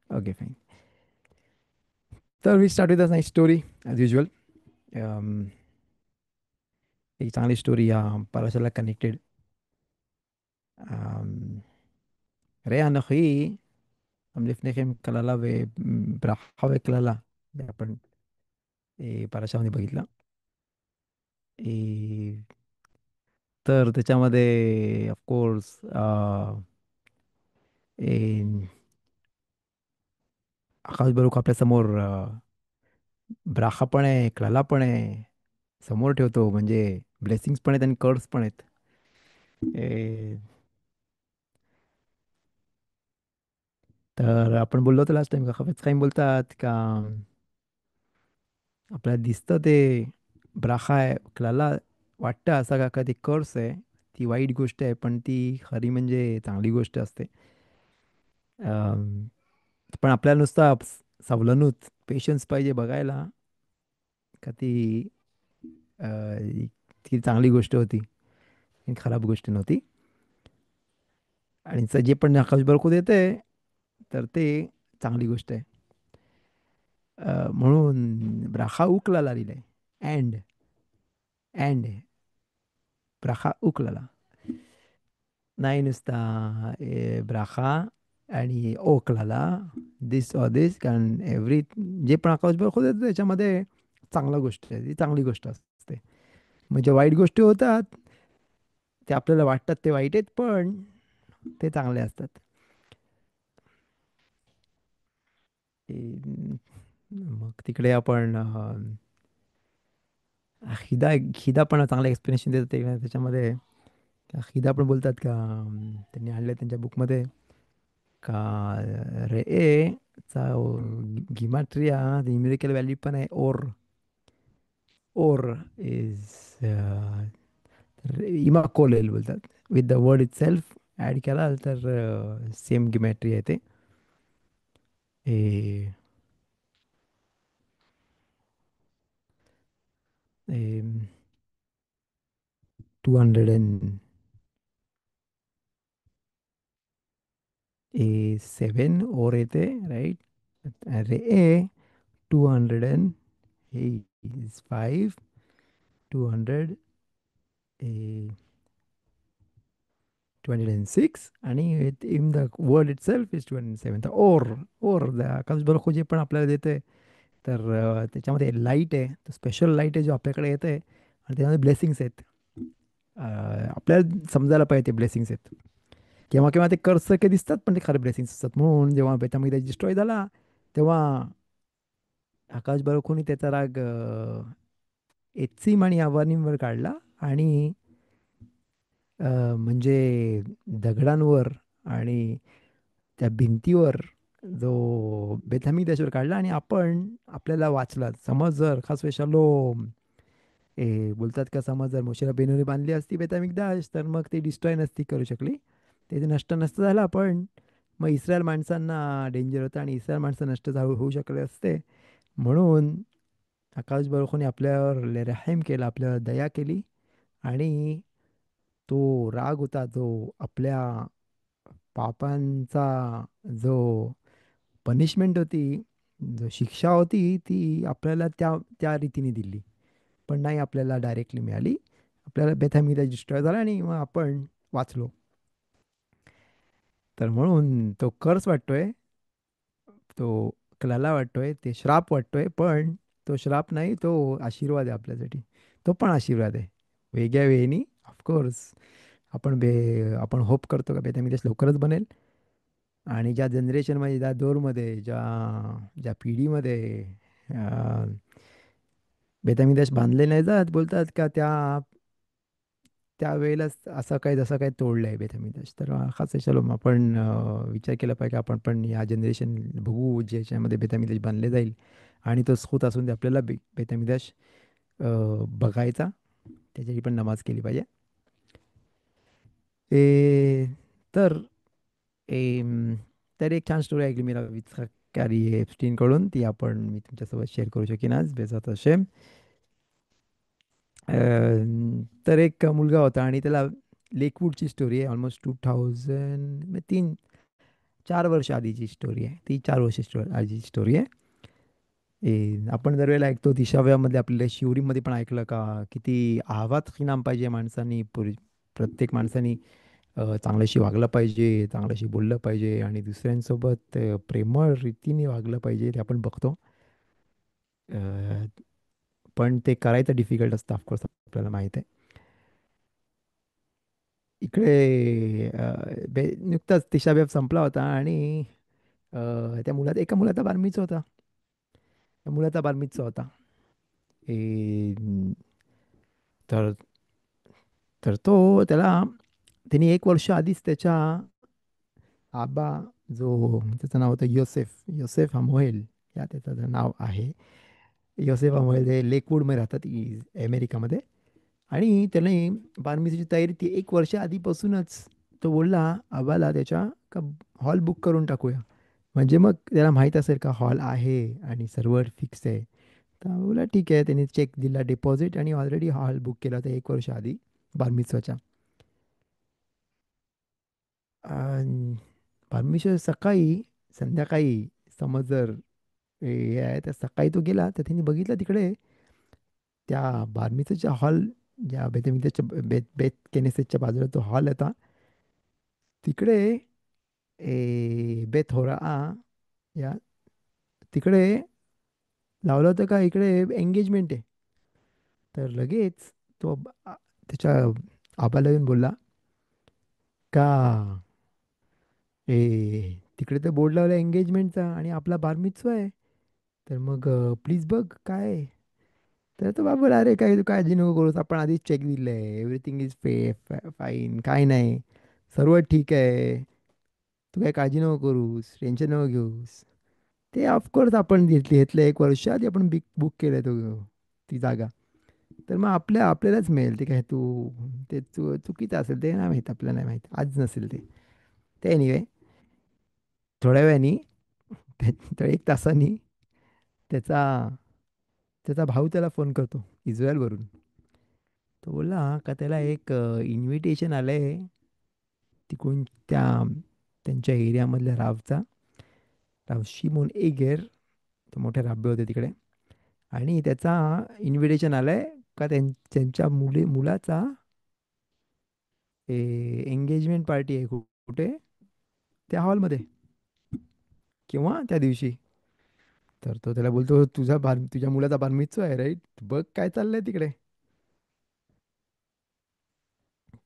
Okay fine. तर we start with a nice story as usual. एक चांगली story या पाराशाला कनेक्टेड. ריאה אנוכי לפניכם כללה וברכה וקללה. זה आपण पाराशामध्ये बघितलं. ए, तर त्याच्यामध्ये ऑफकोर्स आकाश बरूक आपल्यासमोर ब्राखा पण आहे, क्लला पण आहे, समोर ठेवतो. म्हणजे ब्लेसिंग्स पण आहेत आणि कर्स पण आहेत. ए, तर आपण बोललो होतो लास्ट टाइम का खफेज खाईम बोलतात का आपल्याला दिसतं ते ब्राखा आहे, क्लला वाटतं असा का का ते कर्स आहे. ती वाईट गोष्ट आहे, पण ती खरी म्हणजे चांगली गोष्ट असते. अम, पण आपल्याला नुसता सावधानूच पेशन्स पाहिजे बघायला का ती अ, ती चांगली गोष्ट होती, ही खराब गोष्ट नव्हती. आणि जे पण आकाश बरकू देते तर ते चांगली गोष्ट आहे. म्हणून ब्राखा उकलाला लिहिलंय. अँड अँड ब्राखा उकलाला, नाही नुसता ब्राखा आणि ओकलाला, दिस ऑर दिस. कारण जे पण आकाश बरकू देते त्याच्यामध्ये चांगला गोष्ट आहे, ती चांगली गोष्ट असते. म्हणजे वाईट गोष्टी होतात, ते आपल्याला वाटतात ते वाईट आहेत, पण ते चांगले असतात. ते- मग तिकडे आपण खिदा पण चांगलं एक्सप्लेनेशन देतात त्याच्यामध्ये. खिदा पण बोलतात का त्यांनी आणलं त्यांच्या बुकमध्ये का रे ए चा गिमाट्रिया न्यूमेरिकल व्हॅल्यू पण आहे. ओर इज इमाकोलेल बोलतात. With the word itself add केला तर सेम गिमॅट्री आहे ते. ए 207 ओर येते राईट. रे ए 208 is 5, 200 eh, 206 आणि in the word itself is 207. तर ओर आकाश बरोबर जे पण आपल्याला देते तर त्याच्यामध्ये लाईट आहे, तर स्पेशल लाईट आहे जो आपल्याकडे येते आणि त्याच्यामध्ये ब्लेसिंग्स आहेत. आपल्याला समजायला पाहिजे ते ब्लेसिंग्स आहेत. केव्हा केव्हा ते कर्स काही दिसतात, पण ते खरे ब्लेसिंग्स असतात. म्हणून जेव्हा बेतामध्ये डिस्ट्रॉय झाला तेव्हा आकाश बरोखून त्याचा राग एत्सिम आणि अवानींवर काढला. आणि म्हणजे दगडांवर आणि त्या भिंतीवर जो बेथामी त्याच्यावर काढला. आणि आपल्याला वाचला. समज जर खास वेशालो बोलतात का, समज जर मोशेला बेनोरी बांधली असती बेथामिकदाश तर मग ती डिस्ट्रॉय नसती करू शकली, ते नष्ट नसतं झालं. पण मग इस्रायल माणसांना डेंजर होतं आणि इस्रायल माणसं नष्ट होऊ शकले असते. म्हणून आकाश बरोखने आपल्यावर रेहम केला, आपल्यावर दया केली. आणि तो राग होता जो आपल्या पापांचा, जो पनिशमेंट होती, जो शिक्षा होती, ती आपल्याला त्या त्या रीतीने दिली. पण नाही आपल्याला डायरेक्टली मिळाली. आपल्याला बेथामिदा डिस्ट्रॉय झाला आणि मग आपण वाचलो. तर म्हणून तो कर्स वाटतोय, तो क्लला वाटतोय, ते श्राप वाटतोय. पण तो श्राप नाही, तो आशीर्वाद आहे आपल्यासाठी. तो पण आशीर्वाद आहे वेगळ्या वेळेनी. ऑफकोर्स आपण होप करतो का बेथामिदेश लवकरच बनेल. आणि ज्या जनरेशनमध्ये, ज्या दौरमध्ये, ज्या ज्या पिढीमध्ये बेथामिदेश बांधले नाही जात, बोलतात का त्यावेळेलाच असं काही जसं काही तोडलं आहे बेथामिदेश. तर खास आहे चलो आपण विचार केला पाहिजे आपण पण या जनरेशन बघू ज्याच्यामध्ये बेथामिदेश बांधले जाईल. आणि तो होत असून ते आपल्याला बेथामिदेश बघायचा, त्याच्याची पण नमाज केली पाहिजे. तर तर एक छान स्टोरी ऐकली मी विचारकारी एप्स्टीनकडून. ती मी तुमच्यासोबत शेअर करू शकेन आज बेसात शेम. तर एक मुलगा होता आणि त्याला लेकवूडची स्टोरी आहे. ऑलमोस्ट 2000 तीन 4 वर्ष आधीची स्टोरी आहे ती. 4 वर्ष आधीची स्टोरी आहे. आपण दरवेळेला ऐकतो 30व्यामध्ये आपल्याला शिवरीमध्ये पण ऐकलं का, किती आवाज नाम पाहिजे माणसानी, प्रत्येक माणसानी चांगल्याशी वागलं पाहिजे, चांगल्याशी बोललं पाहिजे आणि दुसऱ्यांसोबत प्रेमळ रीतीने वागलं पाहिजे, ते आपण बघतो. अ, पण ते करायचं डिफिकल्ट असतं, ऑफकोर्स आपल्याला माहीत आहे. इकडे नुकताच 30व्या संपला होता आणि त्या एका मुलाचा बारमीचा होता. त्या मुलाचा बारमीचा होता. ए, तर तर तो त्याला त्यांनी 1 वर्ष आधीच त्याच्या आबा, जो त्याचं नाव होतं योसेफ, योसेफ अमोहेल, या त्याचं नाव आहे. योसेफ अमोहेल हे लेकवूडमध्ये राहतात अमेरिकामध्ये. आणि त्याने बारमीची तयारी ती 1 वर्ष आधीपासूनच तो बोलला आबाला त्याच्या का हॉल बुक करून टाकूया. म्हणजे मग त्याला माहीत असेल का हॉल आहे आणि सर्व फिक्स आहे. तर बोला ठीक आहे, त्यांनी चेक दिला डिपॉझिट आणि ऑलरेडी हॉल बुक केला होता 1 वर्ष आधी बारमिtzवाच्या. अन् परमेश्वर सकाळी, संध्याकाळी, समज जर हे आहे तर सकाळी तो गेला तर त्यांनी बघितलं तिकडे त्या बारमिताच्या हॉल, ज्या बेतमिताच्या बेत बेत केनेसेसच्या बाजूला तो हॉल होता तिकडे, बेत होरा या तिकडे लावलं होतं का इकडे एंगेजमेंट आहे. तर लगेच तो त्याच्या आबाला येऊन बोलला का, तिकडे तर बोर्ड लावला एंगेजमेंटचा आणि आपला बारमितचा आहे. तर मग प्लीज बघ काय आहे. तर तो बाबा बोला, अरे काय तू काळजी नको करूस, आपण आधीच चेक दिलंय, एव्हरीथिंग इज फाईन, काय नाही, सर्व ठीक आहे, तू काय काळजी नको करूस, टेन्शन नको घेऊस. ते ऑफकोर्स आपण घेतलं 1 वर्ष आधी आपण बुक केलं तो ती जागा. तर मग आपल्यालाच मिळेल ते, काय तू ते चुकीचं असेल ते नाही माहीत, आपल्याला नाही माहीत, आज नसेल ते. ते एनिवे, थोड्या वेळाने तर 1 तासाने त्याचा त्याचा भाऊ त्याला फोन करतो इस्रायलवरून. तो बोलला का त्याला एक इन्व्हिटेशन आलंय तिकडून, त्या त्यांच्या एरियामधल्या रावचा, राव शिमोन एगेर, ते मोठे राबे होते तिकडे. आणि त्याचा इन्व्हिटेशन आलंय का त्यांच्या मुलाचा एंगेजमेंट पार्टी आहे कुठे, त्या हॉलमध्ये किंवा त्या दिवशी. तर तो त्याला बोलतो, तुझ्या मुलाचा बारमितचा आहे राईट, बघ काय चाललंय तिकडे.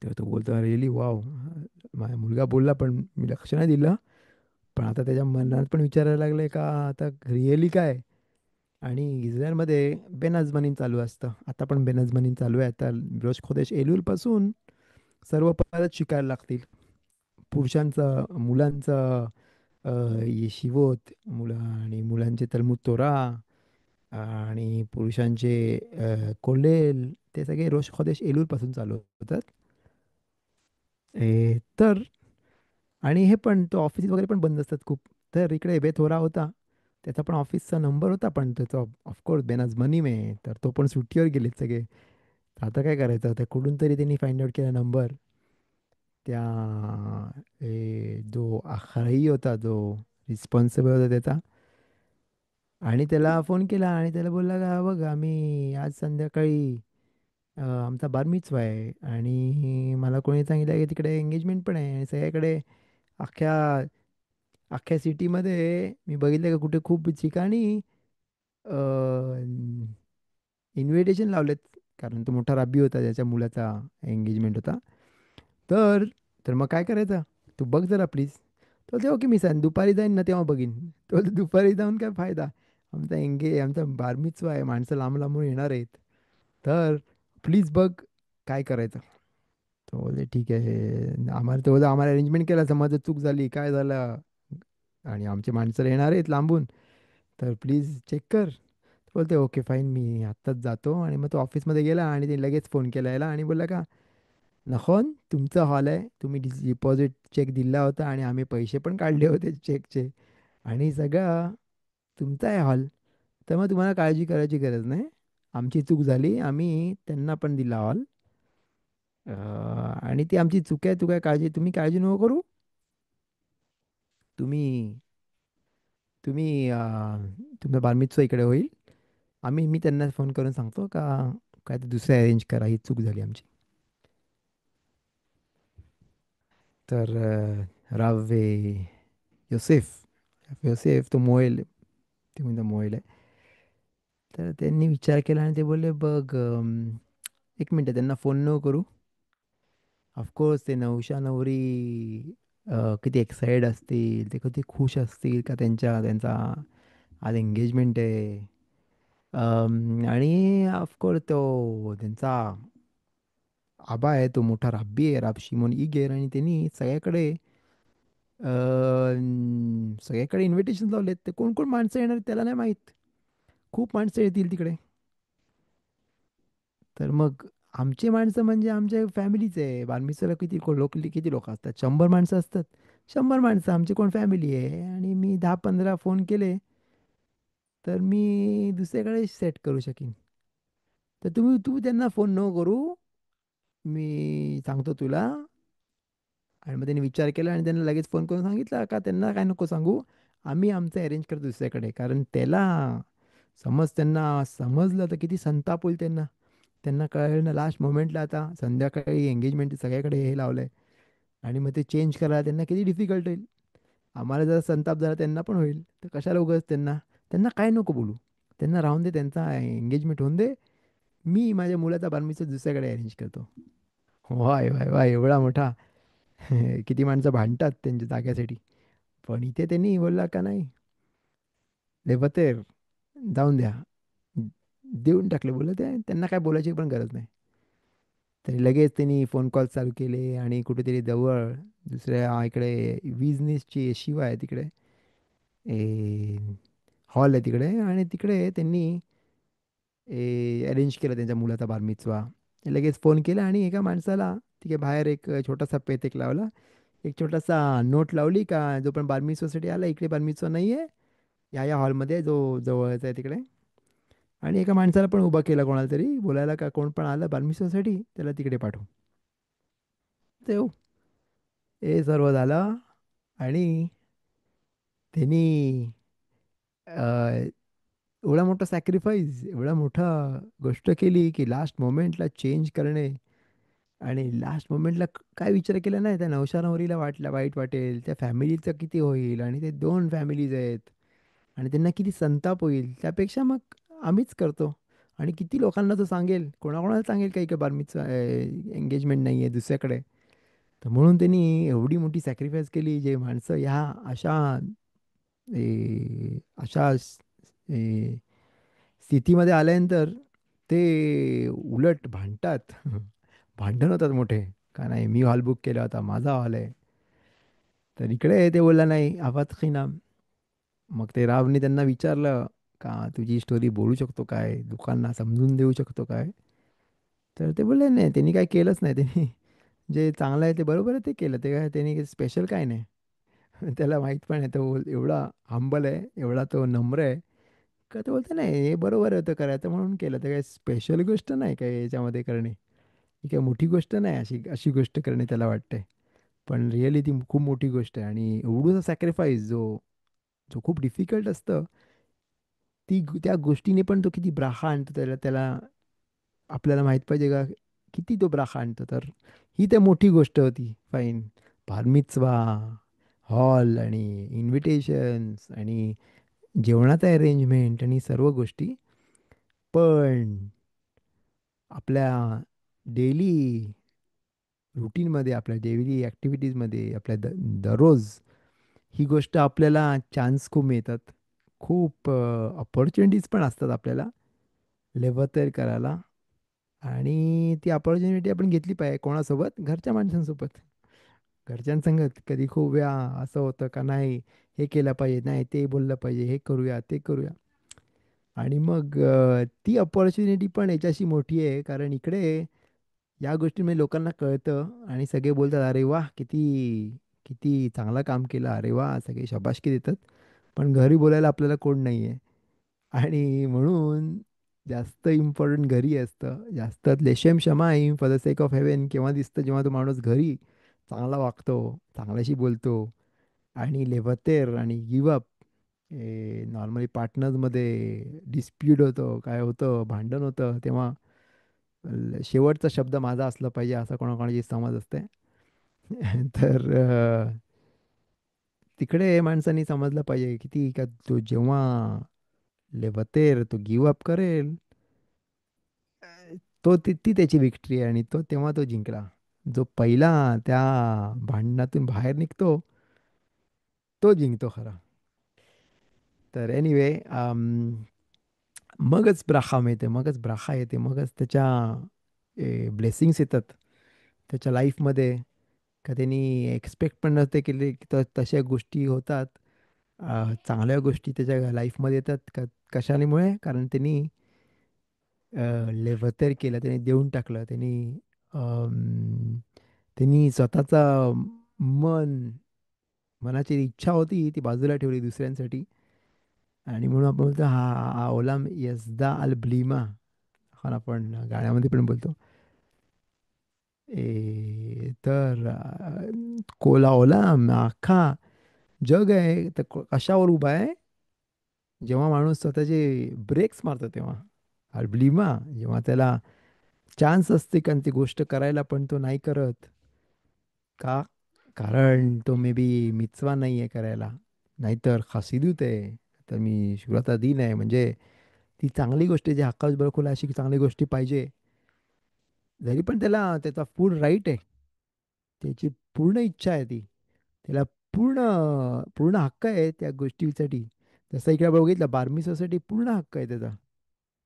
तर तो बोलतो रिअली वाव, माझा मुलगा बोलला पण मी लक्ष नाही दिलं. पण आता त्याच्या मनात पण विचारायला लागलंय का आता रिअली काय. आणि इस्रायलमध्ये बेनाजमानीन चालू असतं, आता पण बेनाजमानीन चालू आहे. आता रोश खोदेश एलूलपासून सर्व परत शिकायला लागतील. पुरुषांचं, मुलांचं येशिवोत, मुलं आणि मुलांचे तलमूद तोरा, आणि पुरुषांचे कोलेल, ते सगळे रोश खोदेश एलूलपासून चालू होतात. तर आणि हे पण तो ऑफिस वगैरे पण बंद असतात खूप. तर इकडे बेथोरा होता, त्याचा पण ऑफिसचा नंबर होता, पण त्याचा ऑफकोर्स बेनाज मनी में, तर तो पण सुट्टीवर गेलेत सगळे. तर आता काय करायचं, तर कुठून तरी त्यांनी फाइंड आउट केला नंबर. त्या जो आखाई होता, जो रिस्पॉन्सिबल होता त्याचा, आणि त्याला फोन केला आणि त्याला बोलला का बघ आम्ही आज संध्याकाळी आमचा बार मिtzवा आहे आणि मला कोणी सांगितलं की तिकडे एंगेजमेंट पण आहे आणि सगळ्याकडे, अख्ख्या अख्ख्या सिटीमध्ये मी बघितलं का कुठे खूप ठिकाणी इन्व्हिटेशन लावलेत, कारण तो मोठा राबी होता ज्याच्या मुलाचा एंगेजमेंट होता. तर तर मग काय करायचं, तू बघ जरा प्लीज. तो ते ओके, मी दुपारी जाईन ना तेव्हा बघीन. तो बोलतो, दुपारी जाऊन काय फायदा, आमचा बार मिtzवा आहे, माणसं लांब लांबून येणार आहेत. तर प्लीज बघ काय करायचं. तो बोलले ठीक आहे, आम्हाला तो बोलला, आम्हाला अरेंजमेंट केला, समजा चूक झाली काय झालं आणि आमचे माणसं येणार आहेत लांबून, तर प्लीज चेक कर. तो बोलते ओके फाईन, मी आत्ताच जातो. आणि मग तो ऑफिसमध्ये गेला आणि ते लगेच फोन केला याला आणि बोलला का, नखोन तुमचा हॉल आहे, तुम्ही डिपॉझिट चेक दिला होता आणि आम्ही पैसे पण काढले होते चेकचे, आणि सगळं तुमचा आहे हॉल. तर मग तुम्हाला काळजी करायची गरज नाही, आमची चूक झाली, आम्ही त्यांना पण दिला हॉल, आणि ती आमची चूक आहे, तुम्ही काळजी नको करू. तुम्ही तुम्ही तुमचा बालमित्र इकडे होईल. मी त्यांना फोन करून सांगतो का काय ते दुसरे अरेंज करा, ही चूक झाली आमची. तर रावे योसेफ योसेफ तो मोएल, ते म्हणजे मोएल आहे. तर त्यांनी विचार केला आणि ते बोलले बघ, एक मिनटं त्यांना फोन नको करू. ऑफकोर्स ते नवशा नवरी किती एक्साइटेड असतील, ते किती खुश असतील का त्यांचा आज एंगेजमेंट आहे. आणि ऑफकोर्स तो त्यांचा आबा आहे, तो मोठा राब्बी आहे, राब शिमोन इगेर, आणि त्यांनी सगळ्याकडे इन्व्हिटेशन लावलेत. ते कोण कोण माणसं येणार त्याला नाही माहीत. खूप माणसं येतील तिकडे. तर मग आमची माणसं म्हणजे आमच्या फॅमिलीच आहे. बालमिसला किती लोक असतात? 100 माणसं असतात. 100 माणसं आमची कोण फॅमिली आहे, आणि मी 10-15 फोन केले तर मी दुसरीकडे सेट करू शकीन. तर तू त्यांना फोन नको करू. मी सांगतो तुला. आणि मग त्यांनी विचार केला आणि त्यांना लगेच फोन करून सांगितलं का त्यांना काय नको सांगू. आम्ही आमचं अरेंज करतो दुसऱ्याकडे, कारण त्यांना समजलं तर किती संताप होईल त्यांना. त्यांना कळलं ना लास्ट मोमेंटला, आता संध्याकाळी एंगेजमेंट सगळ्याकडे हे लावलंय, आणि मग ते चेंज करायला त्यांना किती डिफिकल्ट होईल. आम्हाला जर संताप झाला त्यांना पण होईल. तर कशाला उगाच त्यांना त्यांना काय नको बोलू. त्यांना राहून दे, त्यांचा एंगेजमेंट होऊन दे. मी माझ्या मुलाचा बारमीचं दुसऱ्याकडे अरेंज करतो. वाय वाय वाय, एवढा मोठा किती माणसं भांडतात त्यांच्या जाग्यासाठी. पण इथे त्यांनी बोलला का नाही, लेवतेर जाऊन द्या. देऊन टाकले, बोललं ते त्यांना काय बोलायची पण गरज नाही. तरी लगेच त्यांनी फोन कॉल चालू केले, आणि कुठेतरी जवळ दुसऱ्या इकडे विजनेसची शिवा आहे तिकडे, हॉल आहे तिकडे, आणि तिकडे त्यांनी अरेंज केलं त्यांच्या मुलाचा बारमिचवा. लगेच फोन केला आणि एका माणसाला तिथे बाहेर एक छोटासा पेतेक लावला, एक छोटासा नोट लावली का जो पण बारमिचवासाठी आला इकडे बारमिचवा नाही आहे, या हॉलमध्ये जो जवळचा आहे तिकडे. आणि एका माणसाला पण उभा केला, कोणाला तरी बोलायला का कोण पण आलं बारमिचवासाठी त्याला तिकडे पाठव. तेव हे सर्व झालं. आणि त्यांनी एवढा मोठा सॅक्रिफाईस, एवढा मोठा गोष्ट केली की लास्ट मोमेंटला चेंज करणे. आणि लास्ट मोमेंटला काय विचार केला नाही, त्या नवशा नवरीला वाईट वाटेल, त्या फॅमिलीचं किती होईल, आणि ते दोन फॅमिलीज आहेत, आणि त्यांना किती संताप होईल. त्यापेक्षा मग आम्हीच करतो. आणि किती लोकांना तो सांगेल, कोणाकोणाला सांगेल काही का बारमीचं एंगेजमेंट नाही आहे दुसऱ्याकडे. तर म्हणून त्यांनी एवढी मोठी सॅक्रिफाईस केली. जे माणसं ह्या अशा स्थितीमध्ये आल्यानंतर ते उलट भांडतात. भांडण होतात मोठे, का नाही मी हॉल बुक केला होता, माझा हॉल आहे. तर इकडे ते बोलला नाही, आवाज खिना. मग ते रावने त्यांना विचारलं का तुझी स्टोरी बोलू शकतो काय, लोकांना समजून देऊ शकतो काय. तर ते बोलले नाही, त्यांनी काय केलंच नाही. त्यांनी जे चांगलं आहे ते बरोबर आहे ते केलं. ते काय त्यांनी स्पेशल काय नाही. त्याला माहीत पण आहे, तो एवढा हंबल आहे, एवढा तो नम्र आहे, का तो बोलतो नाही हे बरोबर होतं करायचं म्हणून केलं. तर काही स्पेशल गोष्ट नाही काय याच्यामध्ये करणे. ही काही मोठी गोष्ट नाही, अशी अशी गोष्ट करणे त्याला वाटते. पण रिअली ती खूप मोठी गोष्ट आहे. आणि एवढं सॅक्रिफाईस जो जो खूप डिफिकल्ट असतं, त्या गोष्टीने पण तो किती ब्राहा आणतो. त्याला त्याला आपल्याला माहीत पाहिजे का किती तो ब्राहा आणतो. तर ही तर मोठी गोष्ट होती, फाईन. बारमिtzवा, हॉल, आणि इन्व्हिटेशन्स, आणि जेवणाचं अरेंजमेंट, आणि सर्व गोष्टी. पण आपल्या डेली रुटीनमध्ये, आपल्या डेली ॲक्टिव्हिटीजमध्ये, दररोज ही गोष्ट आपल्याला चान्स खूप मिळतात. खूप अपॉर्च्युनिटीज पण असतात आपल्याला लेवतर करायला. आणि ती अपॉर्च्युनिटी आपण घेतली पाहिजे. कोणासोबत? घरच्या माणसांसोबत. घरच्यांसंगत कधी खूप वेळा असं होतं का नाही, हे केलं पाहिजे, नाही ते बोललं पाहिजे, हे करूया ते करूया. आणि मग ती अपॉर्च्युनिटी पण याच्याशी मोठी आहे, कारण इकडे या गोष्टीमुळे लोकांना कळतं, आणि सगळे बोलतात अरे वा, किती किती चांगलं काम केलं, अरे वा, सगळे शाबासकी देतात. पण घरी बोलायला आपल्याला कोण नाही आहे. आणि म्हणून जास्त इम्पॉर्टंट घरी असतं. जास्त लेशेम शमाईम for the sake of heaven केव्हा दिसतं, जेव्हा तो माणूस घरी चांगला वागतो, चांगल्याशी बोलतो, आणि लेवतेर आणि गिवअप हे नॉर्मली पार्टनर्समध्ये डिस्प्यूट होतं, काय होतं, भांडण होतं, तेव्हा शेवटचा शब्द माझा असला पाहिजे असा कोणाकोणाची समज असते. तर तिकडे माणसांनी समजलं पाहिजे किती का तो जेव्हा लेवतेर तो गिव अप करेल, ती त्याची विक्ट्री आहे आणि तो तेव्हा तो जिंकला. जो पहिला त्या भांडणातून बाहेर निघतो तो जिंकतो खरा. तर एनिवे, मगच ब्राखा मिळते, मगच ब्राखा येते, मगच त्याच्या ब्लेसिंग्स येतात त्याच्या लाईफमध्ये. का त्यांनी एक्सपेक्ट पण नसते केले की तशा गोष्टी होतात. चांगल्या गोष्टी त्याच्या लाईफमध्ये येतात का कशामुळे? कारण त्यांनी लेवतर केलं, त्यांनी देऊन टाकलं, त्यांनी स्वतःचा मन मनाची इच्छा होती ती बाजूला ठेवली दुसऱ्यांसाठी. आणि म्हणून आपण बोलतो हा हा ओलाम यजदा अल ब्लीमा. हा आपण गाण्यामध्ये पण बोलतो. तर कोला ओलाम अख्खा जग आहे तर कशावर उभा आहे? जेव्हा माणूस स्वतःचे ब्रेक्स मारतो तेव्हा. अल ब्लीमा, जेव्हा त्याला चान्स असते कारण ती गोष्ट करायला पण तो नाही करत. का? कारण तो मे बी मिचवा नाही आहे करायला, नाहीतर खासिदूत आहे, तर मी शुराता दीन आहे. म्हणजे ती चांगली गोष्ट आहे, जी हक्काच बरखुला अशी चांगली गोष्टी पाहिजे. जरी पण त्याला त्याचा फुल राईट आहे, त्याची पूर्ण इच्छा आहे ती, त्याला पूर्ण पूर्ण हक्क आहे त्या गोष्टीसाठी. जसं इकडे बघितलं बारमिसासाठी पूर्ण हक्क आहे त्याचा.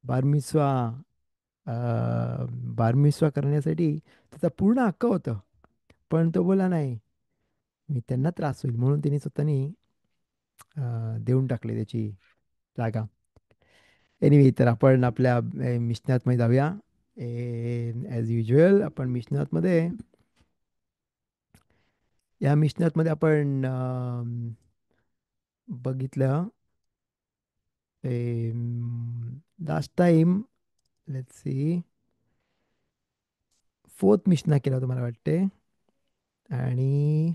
बारमिसवा बारमिसवा करण्यासाठी त्याचा पूर्ण हक्क होतं. पण तो बोला नाही, मी त्यांना त्रास होईल म्हणून त्यांनी स्वतःनी देऊन टाकले त्याची जागा. एनिवे, तर आपण आपल्या मिशनातमध्ये जाऊया. ॲज युजल आपण मिशनातमध्ये, या मिशनातमध्ये आपण बघितलं last time. Let's see, fourth Mishnah केला होता मला वाटते. आणि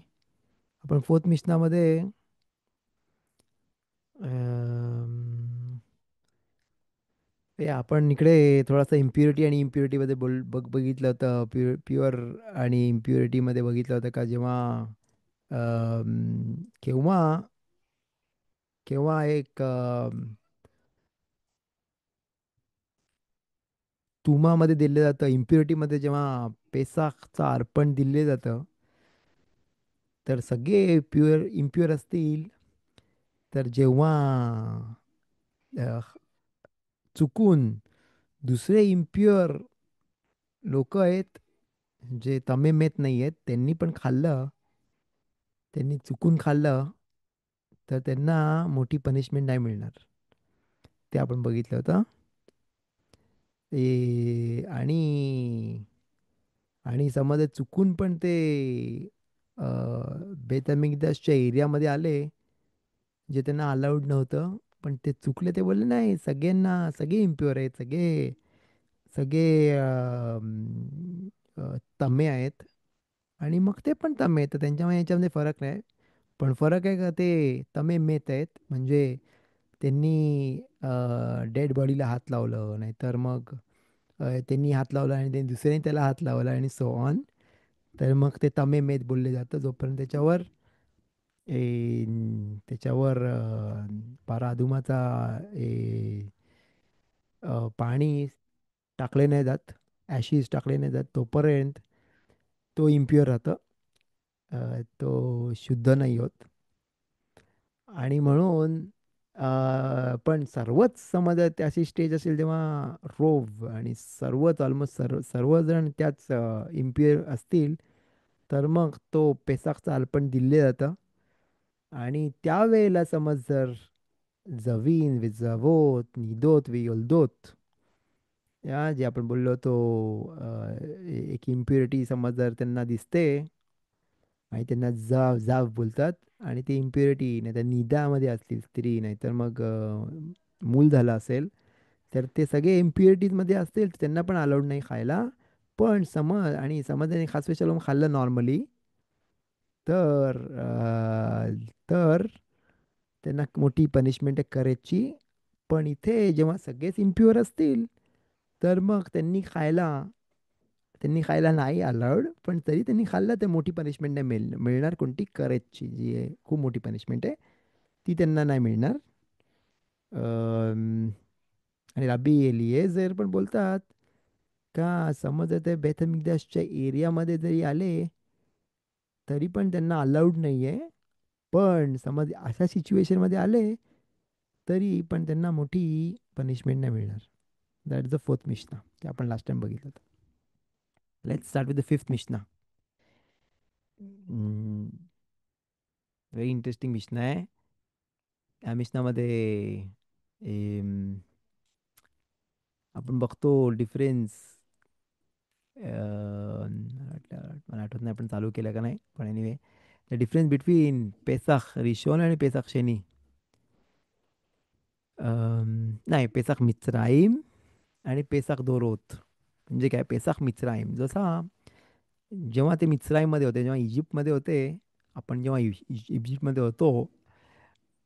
आपण फोर्थ मिशनामध्ये आपण इकडे थोडासा इम्प्युरिटी आणि इम्प्युरिटीमध्ये बघितलं होतं. प्युअर आणि इम्प्युरिटीमध्ये बघितलं होतं का जेव्हा केव्हा केव्हा एक तुमामध्ये दिलं जातं, इम्प्युरिटीमध्ये जेव्हा पेसाखचं अर्पण दिले जातं, तर सगळे इम्प्युअर असतील. तर जेव्हा अ, चुकून दुसरे इम्प्युअर लोक आहेत, जे तमेमेत नाही आहेत, त्यांनी पण खाल्लं, त्यांनी चुकून खाल्लं, तर त्यांना मोठी पनिशमेंट नाही मिळणार. ते आपण बघितलं होतं. आणि आणि समज चुकून पण ते अ, बेतमिकदासच्या एरियामध्ये आले, जे त्यांना अलाउड नव्हतं, पण ते चुकले. ते बोलले नाही, सगळ्यांना, सगळे इम्प्युअर आहेत, सगळे सगळे तमे आहेत. आणि मग ते पण तमे आहेत, तर त्यांच्यामुळे याच्यामध्ये फरक नाही. पण फरक आहे का ते तमे मेत आहेत म्हणजे त्यांनी डेड बॉडीला हात लावलं, नाहीतर मग त्यांनी हात लावला आणि त्यांनी दुसऱ्याने त्याला हात लावला आणि सो ऑन. तर मग ते तमे मेत बोलले जातं, जोपर्यंत त्याच्यावर पाराधुमाचा पाणी टाकले नाही जात, ॲशिज टाकले नाही जात, तोपर्यंत तो इम्प्युअर राहतं. तो शुद्ध नाही होत. आणि म्हणून पण सर्वच समाजात अशी स्टेज असेल तेव्हा रोव आणि सर्वच ऑलमोस्ट सर्वजण त्याच इम्प्युअर असतील, तर मग तो पेसाखचं अर्पण दिले जातं. आणि त्यावेळेला समज जर जवीन विजावोत निदोत वियोलदोत, या जे आपण बोललो तो एक इम्प्युरिटी समज जर त्यांना दिसते आणि त्यांना जाव जाव बोलतात, आणि ती इम्प्युरिटी नाही तर निदामध्ये असतील स्त्री, नाहीतर मग मूल झालं असेल, तर ते सगळे इम्प्युरिटीजमध्ये असतील, तर त्यांना पण अलाउड नाही खायला. पण समज आणि समज त्यांनी खास खाल्लं नॉर्मली, तर तर त्यांना मोठी पनिशमेंट करायची. पण इथे जेव्हा सगळेच इम्प्युअर असतील, तर मग त्यांनी खायला नाही अलाउड, पण तरी त्यांनी खाल्लं तर मोठी पनिशमेंट नाही मिळणार कोणती करेक्टची, जी आहे खूप मोठी पनिशमेंट आहे, ती त्यांना नाही मिळणार. अम, आणि रब्बी एलिएझर पण बोलतात का समज ते बेथमिकदासच्या एरियामध्ये जरी आले तरी पण त्यांना अलाउड नाही आहे. पण समज अशा सिच्युएशनमध्ये आले तरी पण त्यांना मोठी पनिशमेंट नाही मिळणार. That is the fourth Mishnah, ते आपण लास्ट टाइम बघितलं. Let's start with the fifth Mishnah. Very interesting Mishnah आहे. या मिशनामध्ये आपण बघतो डिफरन्स. मला आठवत नाही आपण चालू केलं का नाही, पण anyway the difference between Pesach Rishon आणि पेसाख शेनी. नाही, पेसाख मिtzराईम आणि पेसाख दोरोत. म्हणजे काय, पेसाख मिtzराईम जसा जेव्हा ते मिtzराईममध्ये होते, जेव्हा इजिप्तमध्ये होते, आपण जेव्हा इजिप्तमध्ये होतो,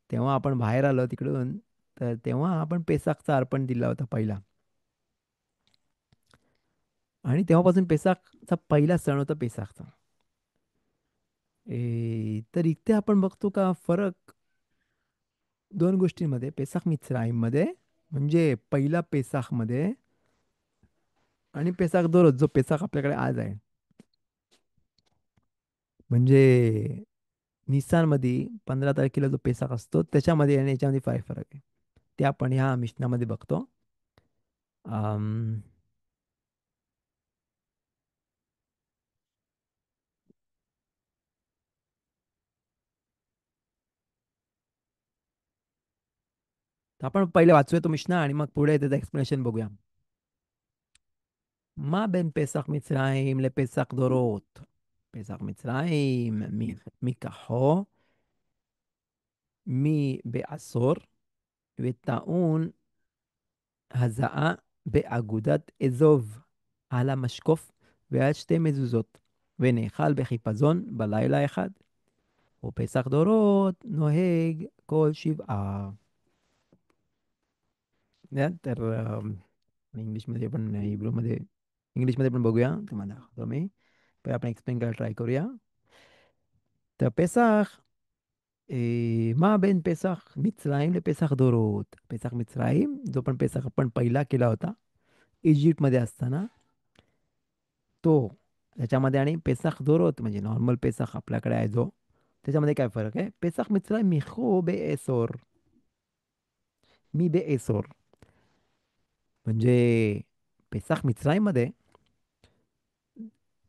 तेव्हा आपण बाहेर आलो तिकडून, तर तेव्हा आपण पेसाखचा अर्पण दिला होता पहिला. आणि तेव्हापासून पेसाखचा पहिला सण होता पेसाखचा. तर इथे आपण बघतो का फरक दोन गोष्टींमध्ये, पेसाख मिtzराईममध्ये म्हणजे पहिला पेसाखमध्ये, आणि पेसाख दोरोज जो पेसाख आपल्याकडे आज आहे. म्हणजे निसानमध्ये 15 तारखेला जो पेसाख असतो त्याच्यामध्ये आणि याच्यामध्ये फार फरक आहे. ते आपण ह्या मिशनामध्ये बघतो. अम, तर आपण पहिले वाचूया तो मिशना आणि मग पुढे त्याचं एक्सप्लेनेशन बघूया. מה בין פסח מצרים לפסח דורות? פסח מצרים, מי כחו, מי בעשור, וטעון הזעה באגודת אזוב על המשקוף ועד 2 מזוזות, ונאכל בחיפזון בלילה אחד. ופסח דורות נוהג כל 7. तर इंग्लिशमध्ये पण हिब्रूमध्ये इंग्लिशमध्ये पण बघूया, तुम्हाला दाखवतो मी. पहिले आपण एक्सप्लेन करायला ट्राय करूया. तर पेसाख, מה בין פסח מצרים לפסח דורות? פסח מצרים, जो पण पेसाख आपण पहिला केला होता इजिप्तमध्ये असताना, तो त्याच्यामध्ये, आणि पेसाख दोरोत म्हणजे नॉर्मल पेसाख आपल्याकडे आहे जो, त्याच्यामध्ये काय फरक आहे? पेसाख מצרים मिखो बेएसोर, मी बेएसोर. म्हणजे पेसाख मिtzराईममध्ये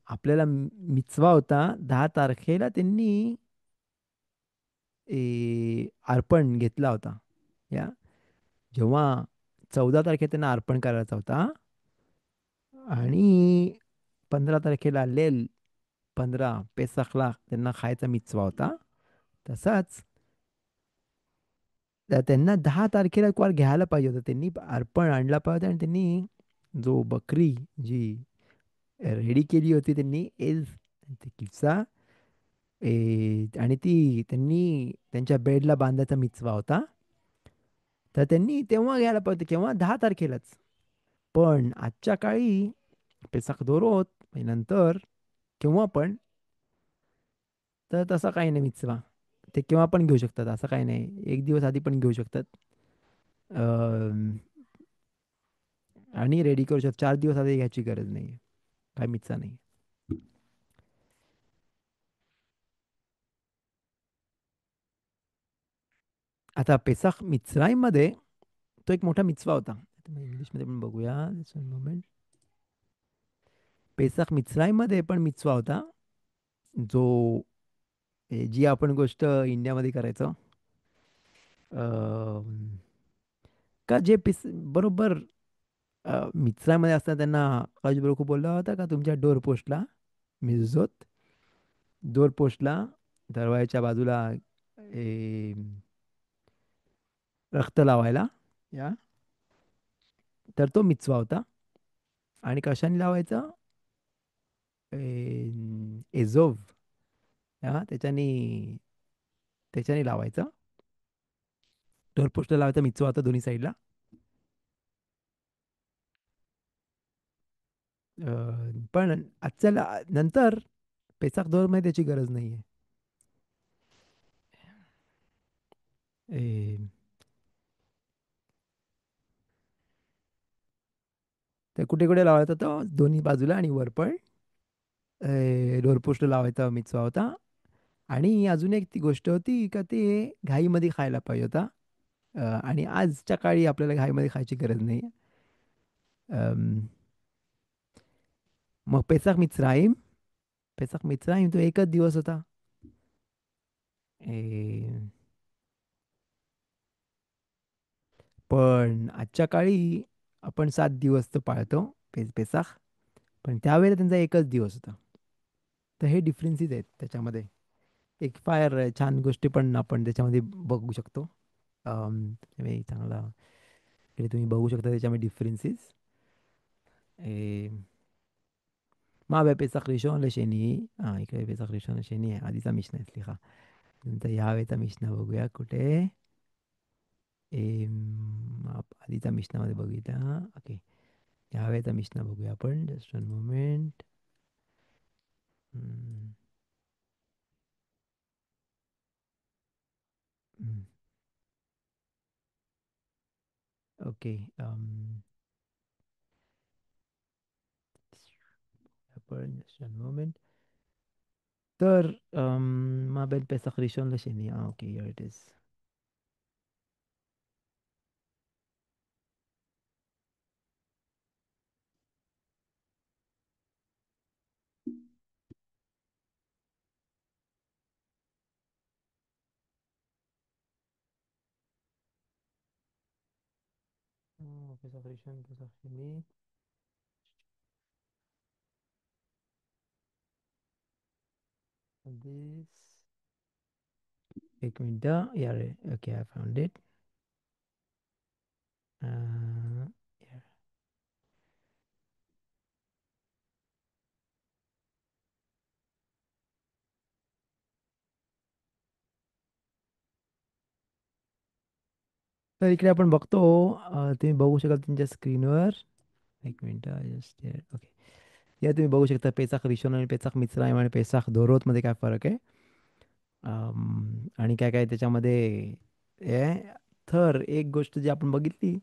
आपल्याला मिचवा होता 10 तारखेला त्यांनी अर्पण घेतला होता. या जेव्हा 14 तारखेला त्यांना अर्पण करायचा होता, आणि 15 तारखेला लेल 15 पेसाखला त्यांना खायचा मिचवा होता. तसाच त्यांना 10 तारखेला एक वार घ्यायला पाहिजे होतं, त्यांनी अर्पण आणला पाहिजे, आणि त्यांनी जो बकरी जी रेडी केली होती त्यांनी एज, ती किस्सा, आणि ती त्यांनी त्यांच्या बेडला बांधायचा मिचवा होता. तर त्यांनी तेव्हा घ्यायला पाहिजे, केव्हा, 10 तारखेलाच. पण आजच्या काळी पेसाख दोरोत म्हणजे नंतर केव्हा पण, तर तसा काही नाही मिचवा. ते केव्हा पण घेऊ शकतात, असं काही नाही, एक दिवस आधी पण घेऊ शकतात. अं, आणि रेडी करू शकतात, 4 दिवस आधी घ्यायची गरज नाही, काय मिचवा नाही. आता पेसाख मिtzराईममध्ये तो एक मोठा मिचवा होता. इंग्लिशमध्ये पण बघूया, मोमेंट. पेसाख मिtzराईममध्ये पण मिचवा होता, जो जी आपण गोष्ट इंडियामध्ये करायचो. अं, का जे बरोबर मिtzराईमध्ये असताना त्यांना अज बरोबर बोलला होता का तुमच्या डोर पोस्टला, मिझोत डोर पोस्टला दरवाजाच्या बाजूला ए, रक्त लावायला, या, तर तो मिचवा होता. आणि कशाने लावायचा? एझोव हा त्याच्याने लावायचं. डोरपोस्टला लावायचा मिचवा होता दोन्ही साईडला. पण आजच्या नंतर पेचाक मध्ये त्याची गरज नाहीये. ए, ते कुठे कुठे लावायचा तो दोन्ही बाजूला आणि वर पण डोरपोस्ट लावायचा मिचवा होता. आणि अजून एक ती गोष्ट होती का ते घाईमध्ये खायला पाहिजे होता. आणि आजच्या काळी आपल्याला घाईमध्ये खायची गरज नाही. अम, मग पेसाक मिच्राईम तो एकच दिवस होता. ए, पण आजच्या काळी आपण 7 दिवस तो पाळतो पेसाख. पण त्यावेळेला त्यांचा एकच दिवस होता. तर हे डिफरन्सेस आहेत त्याच्यामध्ये. एक फार छान गोष्टी पण आपण त्याच्यामध्ये बघू शकतो. त्यामुळे चांगला इकडे तुम्ही बघू शकता त्याच्यामध्ये डिफरन्सेस. मावे पेसाख रिशोन लेशेनी. हां, इकडे पेसाख रिशोन लेशेनी आहे आधीचा मिशना आहे, स्लिहा. नंतर यावेळेचा मिशना बघूया कुठे. आधीचा मिशनामध्ये बघितला. ओके, यावेळेचा मिशना बघूया आपण. Just one moment. ओके. आपण जस्ट वन मोमेंट. तर माबेल पेसाख रिशोन लेशेनी. Okay, here it is. Pesach Rishon Pesach Sheni. This. एक मिनिट. यार, ओके, आय फाउंड इट. तर इकडे आपण बघतो. तुम्ही बघू शकाल तुमच्या स्क्रीनवर. एक मिनिट. Just okay. या तुम्ही बघू शकता पेचाक रिशोन आणि पेचाक मिच्राईम आणि पेचाक दोरोत मध्ये काय फरक आहे. आणि काय काय त्याच्यामध्ये आहे. तर एक गोष्ट जी आपण बघितली,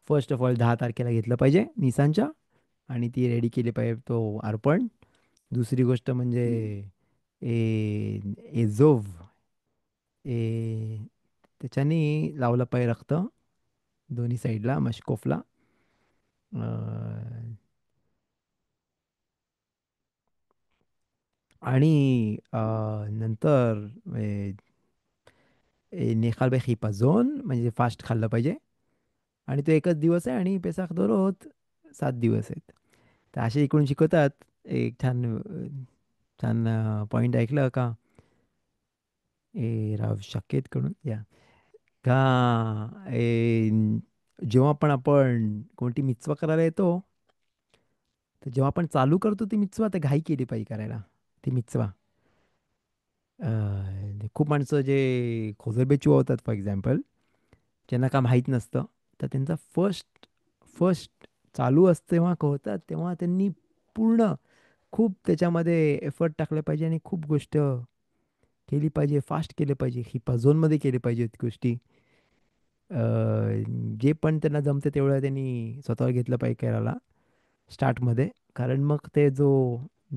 फर्स्ट ऑफ ऑल 10 तारखेला घेतलं पाहिजे निसांच्या. आणि ती रेडी केली पाहिजे तो अर्पण. दुसरी गोष्ट म्हणजे ए एझोव. ए त्याच्याने लावलं पाहिजे रक्त दोन्ही साईडला मशकोफला. अं, आणि नंतर नेखाल बे खिपाझोन म्हणजे फास्ट खाल्लं पाहिजे. आणि तो एकच दिवस आहे आणि पेसाख दरोत 7 दिवस आहेत. तर असे इकडून शिकवतात. एक छान छान पॉईंट ऐकलं का राव शकेत कडून या का जेव्हा पण आपण कोणती मिtzवा करायला येतो, तर जेव्हा आपण चालू करतो ती मिtzवा तर घाई केली पाहिजे करायला ती मिtzवा. खूप माणसं जे खोजरबेचू होतात फॉर एक्झाम्पल, ज्यांना का माहीत नसतं, तर त्यांचा फर्स्ट फर्स्ट चालू असतं तेव्हा होतात तेव्हा त्यांनी पूर्ण खूप त्याच्यामध्ये एफर्ट टाकले पाहिजे आणि खूप गोष्ट केली पाहिजे, फास्ट केले पाहिजे, ही झोनमध्ये केले पाहिजेत गोष्टी. जे पण त्यांना जमते तेवढं त्यांनी स्वतःवर घेतलं पाहिजे करायला स्टार्टमध्ये. कारण मग ते जो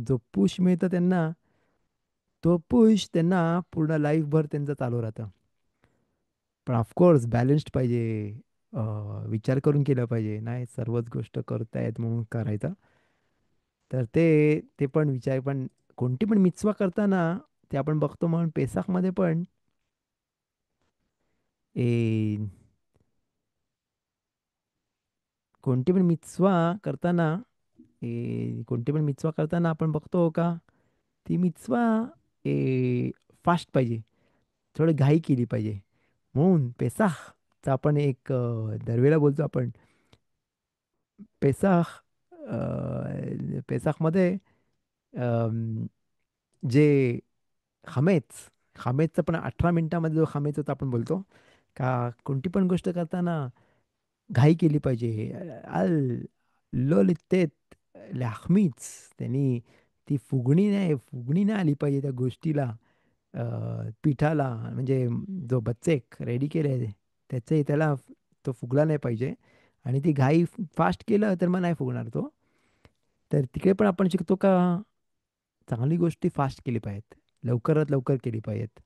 जो पुश मिळतं त्यांना, तो पुश त्यांना पूर्ण लाईफभर त्यांचं चालू राहतं. पण ऑफकोर्स बॅलन्स्ड पाहिजे. विचार करून केलं पाहिजे, नाही सर्वच गोष्ट करतायत म्हणून करायचं. तर ते ते पण विचार पण कोणती पण मिtzवा करताना ते आपण बघतो म्हणून पेसाखमध्ये पण ए, कोणती पण मिtzवा करताना कोणती पण मिtzवा करताना आपण बघतो का ती मिtzवा फास्ट पाहिजे, थोडी घाई केली पाहिजे. म्हणून पेसाखचा आपण एक दरवेळेला बोलतो आपण पेसाख पेसाखमध्ये अम, जे खामेच खामेचचं पण 18 मिनिटामध्ये जो खामेच होता आपण बोलतो का कोणती पण गोष्ट करताना घाई केली पाहिजे. अल ललितेत लाखमीच त्यांनी ती फुगणी नाही आली पाहिजे त्या गोष्टीला, पिठाला म्हणजे जो बच्चेक रेडी केले त्याचे त्याला तो फुगला नाही पाहिजे. आणि ती घाई फास्ट केलं तर मग नाही फुगणार तो. तर तिकडे पण आपण शिकतो का चांगली गोष्टी फास्ट केली पाहिजेत, लवकरात लवकर केली पाहिजेत.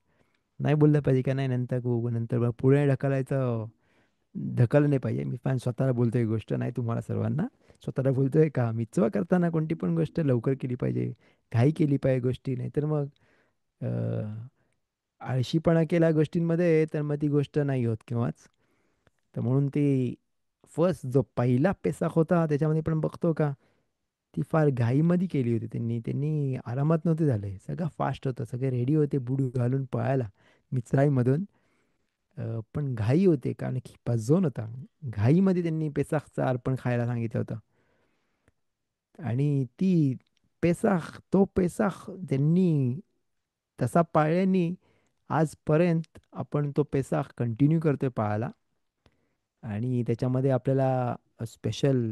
नाही बोललं पाहिजे का नाही नंतर बघू नंतर बघ, पुढे ढकलायचं. ढकललं नाही पाहिजे. मी पण स्वतःला बोलतोय ही गोष्ट, नाही तुम्हाला सर्वांना. स्वतःला बोलतोय का मिचवा करताना कोणती पण गोष्ट लवकर केली पाहिजे, घाई केली पाहिजे गोष्टी, नाहीतर मग अं, आळशीपणा केला गोष्टींमध्ये तर मग ती गोष्ट नाही होत केव्हाच. तर म्हणून ती फर्स्ट जो पहिला पेसाक होता त्याच्यामध्ये पण बघतो का ती फार घाईमध्ये केली होती त्यांनी त्यांनी आरामात नव्हते झाले, सगळं फास्ट होतं, सगळे रेडी होते बुड घालून पळायला मित्राईमधून. पण घाई होते कारण की झोन होता. घाईमध्ये त्यांनी पेसाखचं अर्पण खायला सांगितलं होतं. आणि ती तो पेसाख त्यांनी तसा पाळल्यानी आजपर्यंत आपण तो पेसाख कंटिन्यू करतोय पाळायला. आणि त्याच्यामध्ये आपल्याला स्पेशल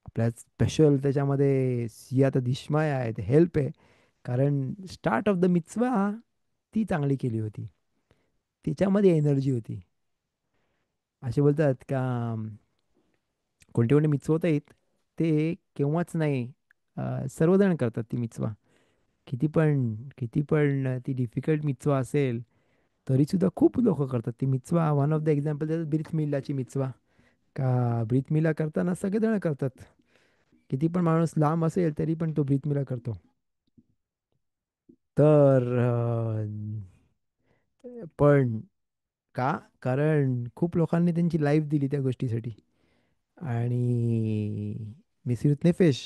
आपल्या स्पेशल त्याच्यामध्ये सियाता दिशमाय आहे, ते हेल्प आहे. कारण स्टार्ट ऑफ द मिtzवा ती चांगली केली होती, तिच्यामध्ये एनर्जी होती. असे बोलतात का कोणते कोणते मिtzvot आहेत ते केव्हाच नाही, सर्वजण करतात ती मिtzवा. किती पण ती डिफिकल्ट मिtzवा असेल तरी सुद्धा खूप लोक करतात ती मिtzवा. वन ऑफ द एक्झाम्पल ब्रीथ मिलाची मिtzवा, का ब्रीथ मिला करताना सगळेजण करतात. किती पण माणूस लांब असेल तरी पण तो ब्रीथ मिला करतो. तर पण का कारण खूप लोकांनी त्यांची लाईफ दिली त्या गोष्टीसाठी. आणि मिसरीत नेफेश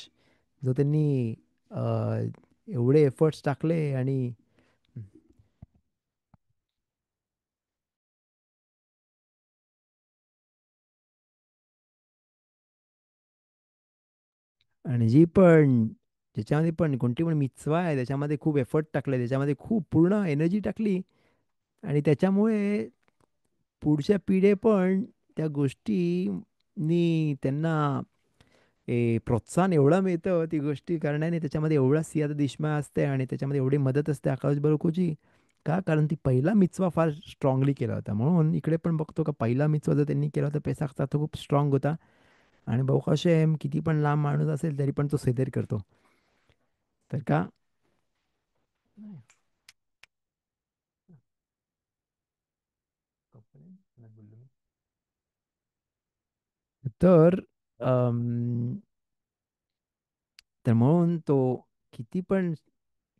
जो त्यांनी एवढे एफर्ट्स टाकले. आणि जी पण ज्याच्यामध्ये पण कोणती पण मिtzवा आहे त्याच्यामध्ये खूप एफर्ट टाकले, त्याच्यामध्ये खूप पूर्ण एनर्जी टाकली. आणि त्याच्यामुळे पुढच्या पिढी पण त्या गोष्टीनी त्यांना प्रोत्साहन एवढं मिळतं ती गोष्टी करण्याने. त्याच्यामध्ये एवढा सियादा दिशमा असते आणि त्याच्यामध्ये एवढी मदत असते आकाश बरोकोची. का कारण ती पहिला मिtzवा फार स्ट्रॉंगली केला होता. म्हणून इकडे पण बघतो का पहिला मिtzवा जर त्यांनी केला होता पेसाखचा तो खूप स्ट्रॉंग होता. आणि बहुकाशेम किती पण लांब माणूस असेल तरी पण तो सेदेर करतो. तर का तर अम, तर म्हणून तो किती पण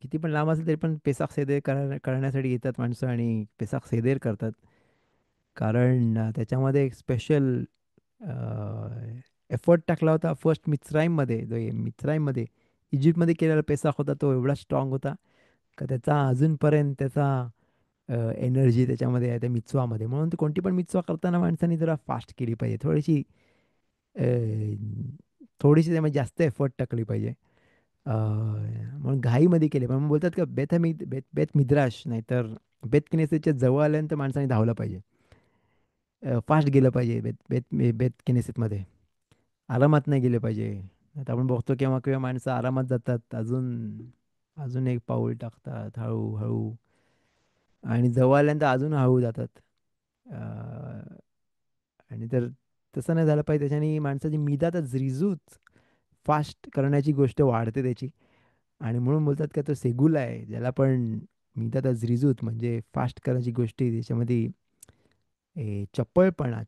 किती पण लांब असेल तरी पण पेसाख सेदेर करण्यासाठी येतात माणसं आणि पेसाख सेदेर करतात. कारण त्याच्यामध्ये एक स्पेशल एफर्ट टाकला होता फर्स्ट मिtzराईममध्ये. जो मिtzराईममध्ये इजिप्तमध्ये केलेला पेसाख होता तो एवढा स्ट्रॉंग होता का त्याचा अजूनपर्यंत त्याचा एनर्जी त्याच्यामध्ये आहे त्या मिtzवामध्ये. म्हणून ती कोणती पण मिtzवा करताना माणसाने जरा फास्ट केली पाहिजे, थोडीशी त्यामध्ये जास्त एफर्ट टाकली पाहिजे. म्हणून घाईमध्ये केले पण बोलतात का बेत मिद्राश नाहीतर बेत किनेसेच्या जवळ आल्यानंतर माणसाने धावलं पाहिजे, फास्ट गेलं पाहिजे बेत किनेसेतमध्ये. आरामात नाही गेले पाहिजे. आता आपण बघतो केव्हा केव्हा माणसं आरामात जातात, अजून अजून एक पाऊल टाकतात हळू हळू आणि जवळ आल्यानंतर अजून हळू जातात. अं, आणि तर तसं नाही झालं पाहिजे. त्याच्याने माणसाची मिदातच रिजूत फास्ट करण्याची गोष्ट वाढते त्याची. आणि म्हणून बोलतात का तो सेगुल आहे ज्याला पण मिदातच रिजूत म्हणजे फास्ट करायची गोष्टी त्याच्यामध्ये चपळपणा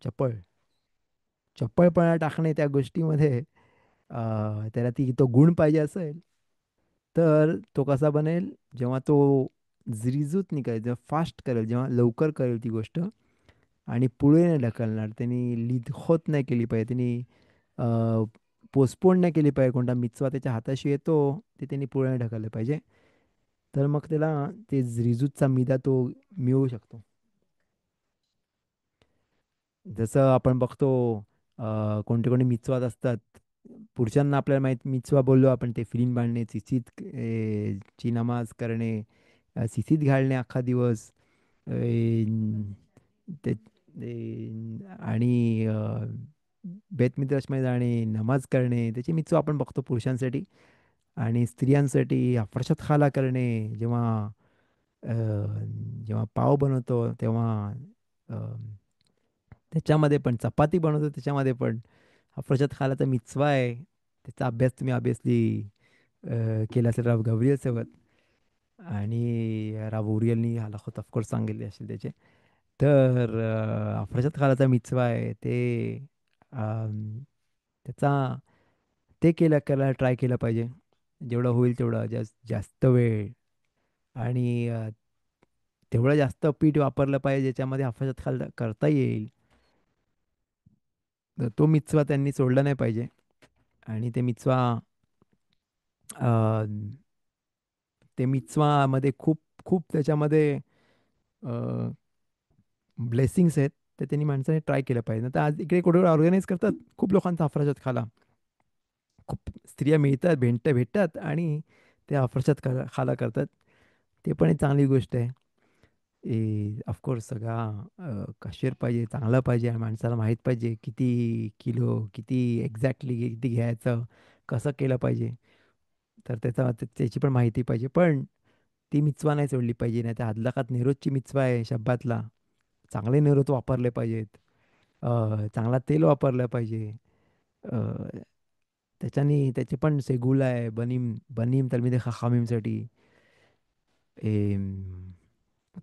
चपळपणा टाकणे त्या गोष्टीमध्ये, त्याला तो गुण पाहिजे असेल तर तो कसा बनेल जेव्हा तो जिरिजूत नाही करेल, जेव्हा फास्ट करेल, जेव्हा लवकर करेल ती गोष्ट आणि पुढे नाही ढकलणार. त्यांनी लीद होत नाही केली पाहिजे, त्यांनी पोस्टपोन नाही केली पाहिजे. कोणता मिtzवा त्याच्या हाताशी येतो ते त्यांनी पुढे नाही ढकललं पाहिजे. तर मग त्याला ते रिजूतचा मिदा तो मिळू शकतो. जसं आपण बघतो कोणते कोणते मिtzवात असतात पुरुषांना आपल्याला माहित मिtzवा बोललो आपण, ते फिलीन बांधणे, ची नमाज करणे, सिसीत घालणे अख्खा दिवस, ते आणि बेत मिद्राशमध्ये जाणे, नमाज करणे, त्याची मिtzवा आपण बघतो पुरुषांसाठी. आणि स्त्रियांसाठी फरशात खाला करणे, अ, जेव्हा पाव बनवतो तेव्हा अ, त्याच्यामध्ये पण चपाती बनवतो त्याच्यामध्ये पण फरशात खायला मिtzवा आहे. त्याचा अभ्यास तुम्ही ऑब्विसली केला असेल राव गव्हर्नर सोबत, आणि राव उरियलनी हलाखत ऑफकोर्स सांगितले असेल त्याचे. तर अफरशत खालाचा मिtzवा आहे ते, अम, त्याचा ते केलं करायला ट्राय केलं पाहिजे, जेवढं होईल तेवढं जास्त वेळ. आणि तेवढं जास्त पीठ वापरलं पाहिजे ज्याच्यामध्ये अफरशत खाल करता येईल. तर तो मिtzवा त्यांनी सोडला नाही पाहिजे. आणि अ, ते मिtzवामध्ये खूप खूप त्याच्यामध्ये ब्लेसिंग्स आहेत. तर त्यांनी माणसाने ट्राय केलं पाहिजे. तर आज इकडे कुठे ऑर्गनाईज करतात, खूप लोकांचा अफराजात खाला, खूप स्त्रिया मिळतात, भेटतात आणि ते अफराजात खाला करतात. ते पण एक चांगली गोष्ट आहे. ऑफकोर्स सगळा कशेर पाहिजे, चांगला पाहिजे, आणि माणसाला माहीत पाहिजे किती किलो, किती एक्झॅक्टली किती घ्यायचं, कसं केलं पाहिजे. तर त्याची पण माहिती पाहिजे. पण ती मिtzवा नाही सोडली पाहिजे. नाही तर आदलाखात नेरोजची मिtzवा आहे शब्बातला, चांगले नेरोत वापरले पाहिजेत, चांगला तेल वापरलं पाहिजे. अ, त्याचे पण सेगुल आहे, बनीम बनीम तलमिदे खाखामीमसाठी.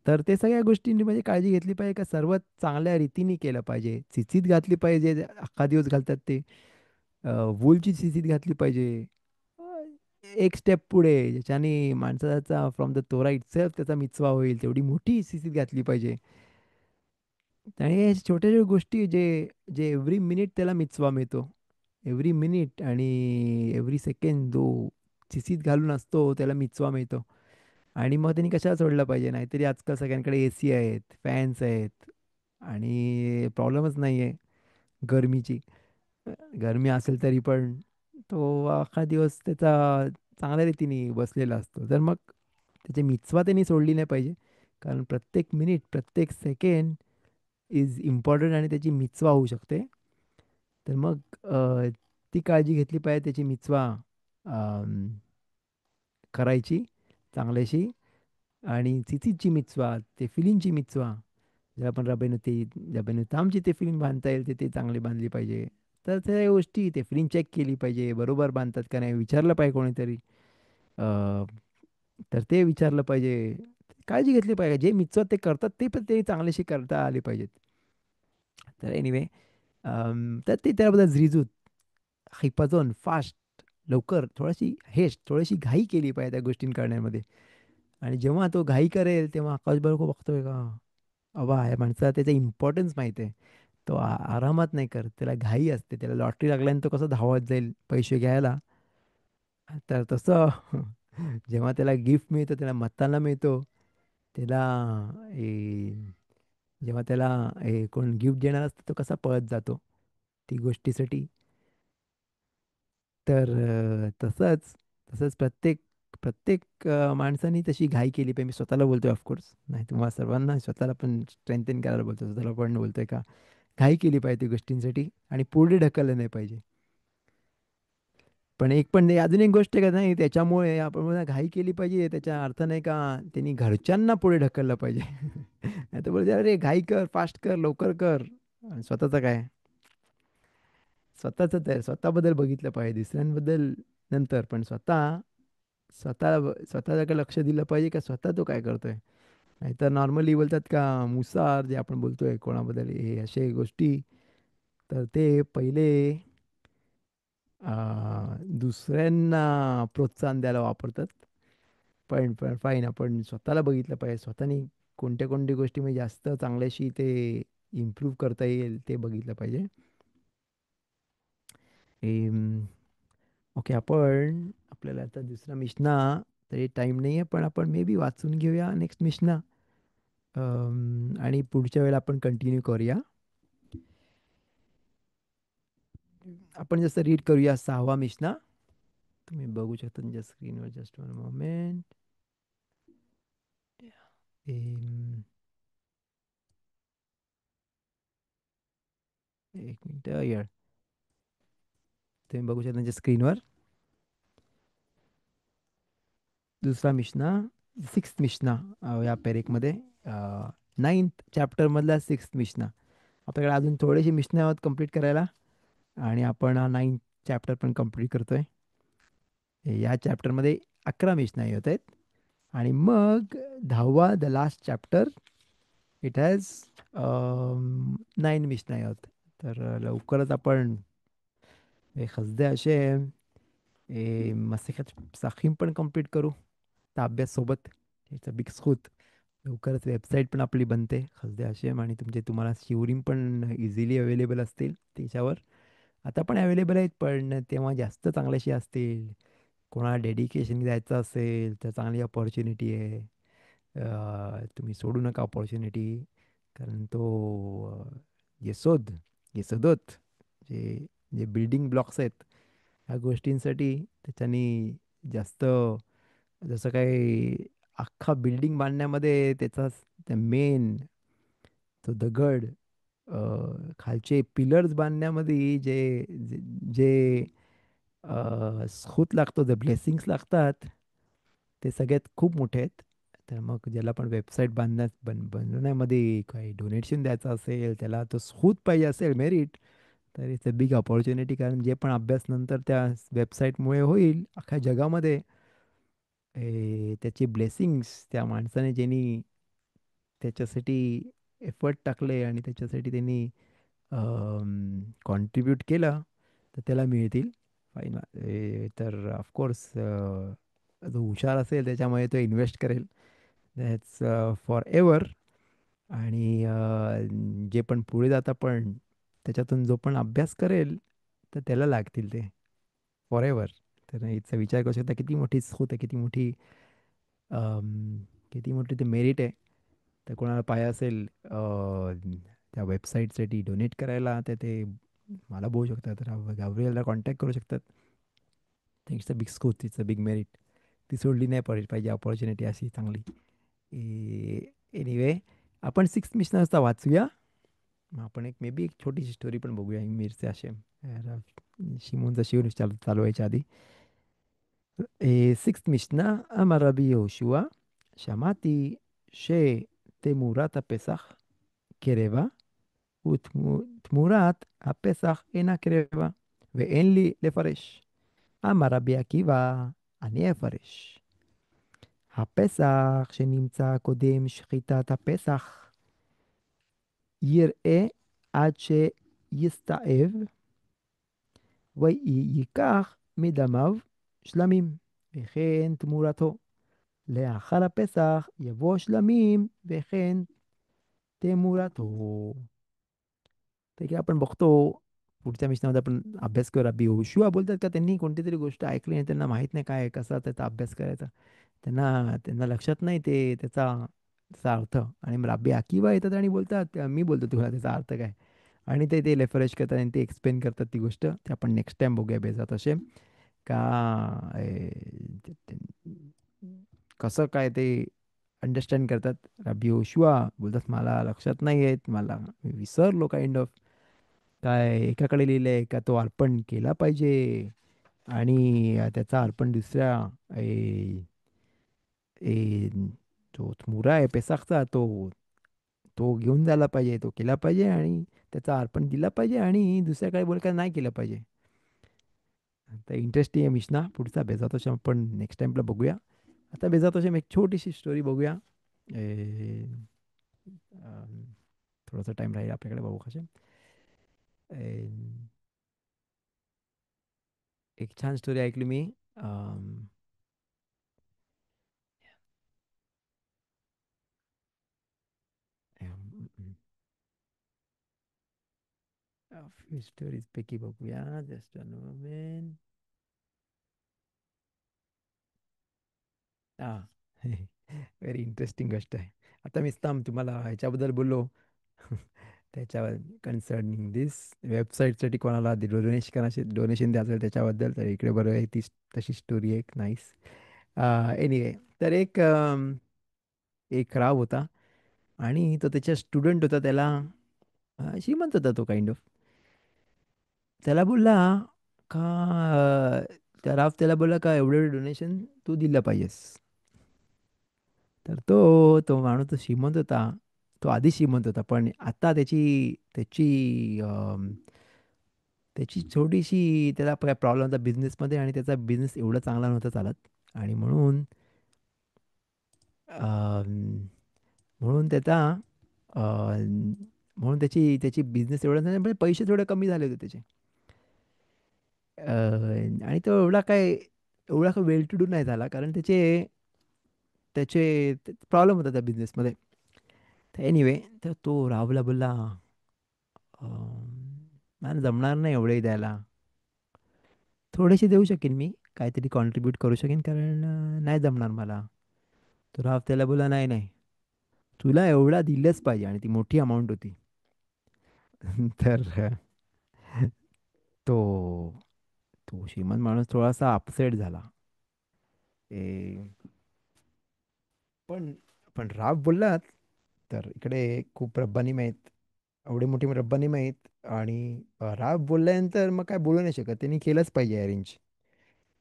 तर ते सगळ्या गोष्टींनी म्हणजे काळजी घेतली पाहिजे का सर्वात चांगल्या रीतीने केलं पाहिजे. चिचीत घातली पाहिजे, अख्खा दिवस घालतात ते, वूलची चिचीत घातली पाहिजे. अ, एक स्टेप पुढे, ज्याच्याने माणसाचा फ्रॉम द तोरा इटसेल्फ त्याचा मिtzवा होईल, तेवढी मोठी चिचीत घातली पाहिजे. आणि हे छोट्या छोट्या गोष्टी जे जे एव्हरी मिनिट त्याला मिtzवा मिळतो, एव्हरी मिनिट आणि एव्हरी सेकंड जो चिसीत घालून असतो त्याला मिtzवा मिळतो. आणि मग त्यांनी कशाला सोडलं पाहिजे. नाहीतरी आजकाल सगळ्यांकडे AC आहेत, फॅन्स आहेत, आणि प्रॉब्लेमच नाही आहे गरमीची. गरमी असेल तरी पण तो अख्खा दिवस त्याचा चांगल्या रीतीने बसलेला असतो. तर मग त्याची मिtzवा त्यांनी सोडली नाही पाहिजे, कारण प्रत्येक मिनिट, प्रत्येक सेकंड इज इम्पॉर्टंट आणि त्याची मिtzवा होऊ शकते. तर मग ती काळजी घेतली पाहिजे, त्याची मिtzवा करायची चांगल्याशी. आणि चिचीची मिtzवा, ते फिलिंगची मिtzवा, जर आपण रबेनु तामची ते फिलिंग बांधता येईल ते चांगली बांधली पाहिजे. तर त्या गोष्टी ते फिलिंग चेक केली पाहिजे, बरोबर बांधतात का नाही विचारलं पाहिजे कोणीतरी. अ, तर ते विचारलं पाहिजे, काळजी घेतली पाहिजे. जे मिtzवा ते करतात ते पण ते चांगल्याशी करता आले पाहिजेत. तर एनिवे, तर ते त्याबद्दल झ्रिजूत, हिपाजून फास्ट, लवकर, थोडीशी घाई केली पाहिजे त्या गोष्टी करण्यामध्ये. आणि जेव्हा तो घाई करेल तेव्हा आकाश बरोबर बघतोय का, अबा या माणसाला त्याचा इम्पॉर्टन्स माहिती आहे. तो आरामात नाही करत, त्याला घाई असते, त्याला लॉटरी लागल्याने तो कसं धावत जाईल पैसे घ्यायला. तर तसं जेव्हा त्याला गिफ्ट मिळतं, त्याला मत्ताना मिळतो, त्याला जेव्हा त्याला कोण गिफ्ट देणार असतं तो कसा पळत जातो ती गोष्टीसाठी. तर तसंच तसंच प्रत्येक प्रत्येक माणसाने तशी घाई केली पाहिजे. मी स्वतःला बोलतोय ऑफकोर्स, नाही तुम्हाला सर्वांना, स्वतःला पण स्ट्रेंथन करायला बोलतोय, स्वतःला पण बोलतोय का घाई केली पाहिजे ती गोष्टींसाठी, आणि पुढे ढकललं नाही पाहिजे. पण अजून एक गोष्ट आहे का, नाही त्याच्यामुळे आपण म्हणा घाई केली पाहिजे त्याचा अर्थ नाही का त्यांनी घरच्यांना पुढे ढकललं पाहिजे. नाही तर बोलते अरे घाई कर, फास्ट कर, लवकर कर, आणि स्वतःचं काय, स्वतःच तर स्वतःबद्दल बघितलं पाहिजे, दुसऱ्यांबद्दल नंतर, पण स्वतःकडे लक्ष दिलं पाहिजे का स्वतः तो काय करतोय. नाहीतर नॉर्मली बोलतात का मुसार जे आपण बोलतोय कोणाबद्दल हे असे गोष्टी, तर ते पहिले दुसऱ्यांना प्रोत्साहन द्यायला वापरतात. पण फाईन, आपण स्वतःला बघितलं पाहिजे, स्वतःनी कोणत्या कोणत्या गोष्टी म्हणजे जास्त चांगल्याशी ते इम्प्रूव्ह करता येईल ते बघितलं पाहिजे. ओके, आपल्याला आता दुसरा मिशना तरी टाइम नाही आहे, पण आपण मे बी वाचून घेऊया नेक्स्ट मिशना, आणि पुढच्या वेळेला आपण कंटिन्यू करूया. आपण जसं रीड करूया 6वा मिशना. तुम्ही बघू शकता तुमच्या स्क्रीनवर. Just one moment. एक मिनिट यार. तुम्ही बघू शकता तुमच्या स्क्रीनवर दुसरा मिशना, सिक्स्थ मिशना या पेरेकमध्ये, नाईन्थ चॅप्टरमधला सिक्स्थ मिशना. आपल्याकडे अजून थोडेसे मिशने आहोत कम्प्लीट करायला, आणि आपण हा नाईन्थ चॅप्टर पण कम्प्लीट करतोय. या चॅप्टरमध्ये 11 मिशनाही होत आहेत. आणि मग 10वा the last chapter, it has 9 मिशनाही होत. तर लवकरच आपण हे खसदे असे मसेखत साखीम पण कम्प्लीट करू त्या अभ्याससोबत. याचं बिग स्कूत. लवकरच वेबसाईट पण आपली बनते खसदे हशेम, आणि तुम्हाला शिवरिंग पण इझिली अवेलेबल असतील त्याच्यावर. आता पण अवेलेबल आहेत, पण तेव्हा जास्त चांगल्याशी असतील. कोणाला डेडिकेशन द्यायचं असेल तर चांगली अपॉर्च्युनिटी आहे. तुम्ही सोडू नका अपॉर्च्युनिटी. कारण तो येसोद येसोदोत जे जे बिल्डिंग ब्लॉक्स आहेत ह्या गोष्टींसाठी, त्याच्यानी जास्त, जसं काही अख्खा बिल्डिंग बांधण्यामध्ये त्या मेन तो दगड, खालचे पिलर्स बांधण्यामध्ये जे जे जे, स्खुत लागतो, जे ब्लेसिंग्स लागतात, ते सगळ्यात खूप मोठे आहेत. तर मग ज्याला पण वेबसाईट बनवण्यामध्ये काही डोनेशन द्यायचं असेल, त्याला तो स्खुत पाहिजे असेल, मेरिट, तर इट्स अ बिग अपॉर्च्युनिटी. कारण जे पण अभ्यास नंतर त्या वेबसाईटमुळे होईल अख्ख्या जगामध्ये, त्याची ब्लेसिंग्स त्या माणसाने ज्यांनी त्याच्यासाठी एफर्ट टाकले आणि त्याच्यासाठी त्यांनी कॉन्ट्रीब्यूट केलं, तर त्याला मिळतील. फाईन. तर ऑफकोर्स जो हुशार असेल त्याच्यामुळे तो इन्व्हेस्ट करेल. That's for ever. आणि जे पण पुढे जाता पण त्याच्यातून जो पण अभ्यास करेल, तर त्याला लागतील ते फॉर एवर. तर याचा विचार करू शकता किती मोठी सूत आहे, किती मोठी ते मेरिट आहे. तर कोणाला पाय असेल त्या वेबसाईटसाठी डोनेट करायला, तर ते मला बोलू शकतात, गाब्रिएलला कॉन्टॅक्ट करू शकतात. It's a big scope, it's a big merit. ती सोडली नाही पाहिजे अपॉर्च्युनिटी अशी चांगली. एनिवे, आपण सिक्स मिशन असता वाचूया. मग आपण एक मे बी एक छोटीशी स्टोरी पण बघूया मीरचे आशेम. शिमोनचा शिव चालू व्हायच्या आधी. सिक्स्थ मिशना, אמר רבי יהושע, שמעתי שתמורת הפסח קרבה, ותמורת הפסח אינה קרבה, ואין לי לפרש. אמר רבי עקיבא, אני אפרש. הפסח שנמצא קודם שחיטת הפסח, יראה עד שיסתאב, וייקח מדמיו שלמים, וכן תמורתו. לאחר הפסח יבוא שלמים, וכן תמורתו. तर की आपण बघतो पुढच्या मिशनामध्ये आपण अभ्यास करू. रब्बी योशुआ बोलतात का त्यांनी कोणती तरी गोष्ट ऐकली आणि त्यांना माहीत नाही काय कसा त्याचा अभ्यास करायचा. त्यांना त्यांना लक्षात नाही ते त्याचा अर्थ. आणि मग रब्बी अकिबा येतात आणि बोलतात, मी बोलतो तुला त्याचा अर्थ काय. आणि ते ते रेफरेश करतात आणि ते एक्सप्लेन करतात ती गोष्ट. ते आपण नेक्स्ट टाइम बघूया बेजात असे का कसं काय ते अंडरस्टँड करतात. रब्बी योशुआ बोलतात मला लक्षात नाही आहेत, मला मी विसरलो काइंड ऑफ. काय एकाकडे लिहिलंय का तो अर्पण केला पाहिजे, आणि त्याचा अर्पण दुसऱ्या ए, जो मुरा आहे पेसाखचा, तो तो घेऊन जायला पाहिजे, तो केला पाहिजे, आणि त्याचा अर्पण दिला पाहिजे, आणि दुसऱ्या काही बोल काय नाही केलं पाहिजे. तर इंटरेस्टिंग आहे मिशना. पुढचा बेजातोशम आपण नेक्स्ट टाइमला बघूया. आता बेजातोशम एक छोटीशी स्टोरी बघूया. ए, अम, थोडासा टाइम राहील आपल्याकडे बघू कसे. एक छान स्टोरी ऐकली मी. फ्यू स्टोरीज पैकी बघूया. Just a moment. हा. व्हेरी इंटरेस्टिंग गोष्ट आहे. आता मी तुम्हाला ह्याच्याबद्दल बोललो. त्याच्यावर कन्सर्निंग दिस वेबसाईटसाठी कोणाला डोनेशन द्यायचं असेल त्याच्याबद्दल, तर इकडे बरोबर आहे ती तशी स्टोरी एक नाईस. एनिवे, तर एक राव होता आणि तो त्याच्या स्टुडंट होता. त्याला श्रीमंत होता तो काइंड ऑफ. त्याला बोलला का त्या राव त्याला बोलला का एवढं डोनेशन तू दिलं पाहिजेस. तर तो माणूस तो श्रीमंत होता. तो आधी श्रीमंत होता, पण आता त्याची त्याची छोटीशी त्याला प्रॉब्लेम होता बिझनेसमध्ये, आणि त्याचा बिझनेस एवढा चांगला नव्हता चालत. आणि अं, म्हणून त्याचा म्हणून त्याची बिझनेस एवढा नाही, म्हणजे पैसे थोडे कमी झाले होते त्याचे. आणि तो एवढा काय वेल टू डू नाही झाला, कारण त्याचे त्याचे प्रॉब्लेम होता त्या बिझनेसमध्ये. तर एनिवे, तर तो राहुलला बोलला, मला जमणार नाही एवढे द्यायला, थोडेसे देऊ शकेन मी, काहीतरी कॉन्ट्रीब्यूट करू शकेन, कारण नाही जमणार मला. तो राव त्याला बोला, नाही नाही, तुला एवढा दिलंच पाहिजे, आणि ती मोठी अमाऊंट होती. तर तो तो श्रीमंत माणूस थोडासा अपसेट झाला. ए, पण पण राव बोलला, तर इकडे खूप रब्बानी माहीत, एवढी मोठी रब्बानी माहीत. आणि राव बोलल्यानंतर मग काय बोलू नाही शकत, त्यांनी केलंच पाहिजे अरेंज.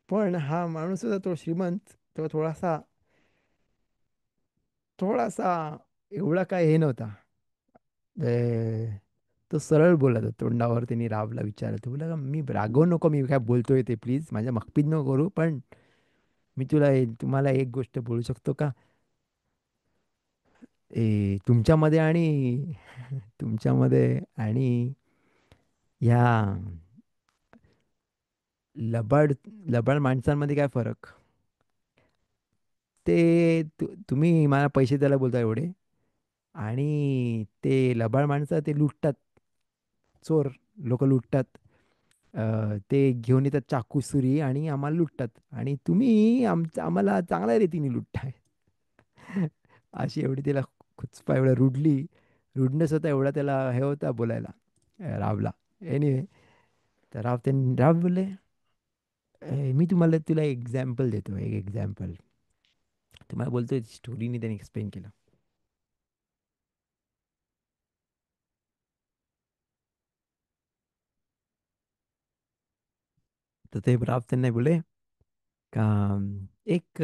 पण हा माणूस होता तो श्रीमंत, तो थोडासा एवढा काय हे नव्हता. ए, तो सरळ बोलत होता तोंडावर. त्यांनी रावला विचारलं, तो बोला, मी रागवू नको, मी काय बोलतोय ते प्लीज माझ्या मक्तीत नको करू, पण मी तुम्हाला एक गोष्ट बोलू शकतो का? तुमच्यामध्ये आणि तुमच्यामध्ये आणि ह्या लबाड लबाड माणसांमध्ये काय फरक? तुम्ही मला पैसे द्यायला बोलता एवढे, आणि ते लबाड माणसं ते लुटतात, चोर लोक लुटतात. ते घेऊन येतात चाकू सुरी आणि आम्हाला लुटतात, आणि तुम्ही आम्हाला चांगल्या रीतीने लुटताय. अशी एवढी त्याला खुचपा, एवढा रुडनेस होता, एवढा त्याला हे होता बोलायला, रावला. एनिवे, तर राव बोलले, मी तुला एक्झाम्पल देतो, एक एक्झाम्पल तुम्हाला बोलतोय स्टोरीने त्यांनी एक्सप्लेन केलं. तर ते राव त्यांना बोलले का एक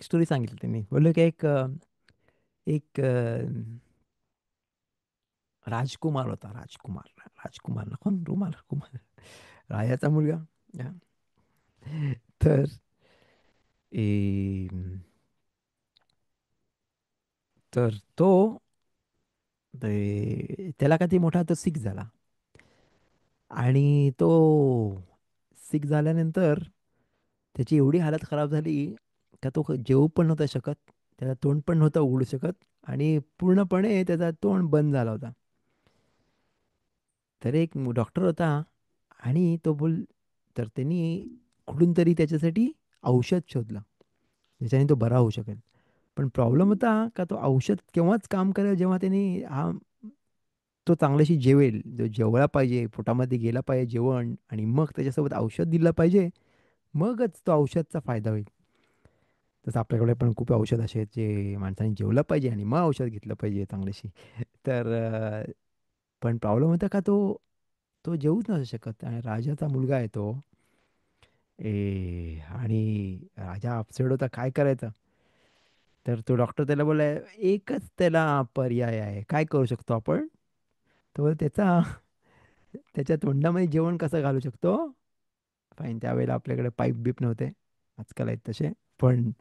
स्टोरी सांगितली त्यांनी. बोलले की एक राजकुमार होता. राजकुमार ना, कोण, कुमार, राजाचा मुलगा. या. तर ए, तर त्याला का ती मोठा तो सिक झाला. आणि तो सिक झाल्यानंतर त्याची एवढी हालत खराब झाली का तो जेवू पण नव्हता शकत, त्याचा तोंड पण नव्हतं उघडू शकत, आणि पूर्णपणे त्याचा तोंड बंद झाला होता. तर एक डॉक्टर होता, आणि तर त्यांनी कुठून तरी त्याच्यासाठी औषध शोधलं, ज्याच्याने तो बरा होऊ शकेल. पण प्रॉब्लेम होता का तो औषध केव्हाच काम करेल जेव्हा तो चांगल्याशी जेवेल, जो जेवला पाहिजे, पोटामध्ये गेला पाहिजे जेवण, आणि मग त्याच्यासोबत औषध दिलं पाहिजे, मगच तो औषधचा फायदा होईल. तसं आपल्याकडे पण खूप औषध असे आहेत जे माणसाने जेवलं पाहिजे आणि मग औषध घेतलं पाहिजे चांगल्याशी. तर पण प्रॉब्लेम होता का तो जेवूच नसू शकत, आणि राजाचा मुलगा आहे तो. आणि राजा अपसेट होता, काय करायचं. तर तो डॉक्टर त्याला बोला, एकच त्याला पर्याय आहे, काय करू शकतो आपण. तो त्याच्या तोंडामध्ये जेवण कसं घालू शकतो. फाईन, त्यावेळेला आपल्याकडे पाईप बीप नव्हते, आजकाल आहेत तसे. पण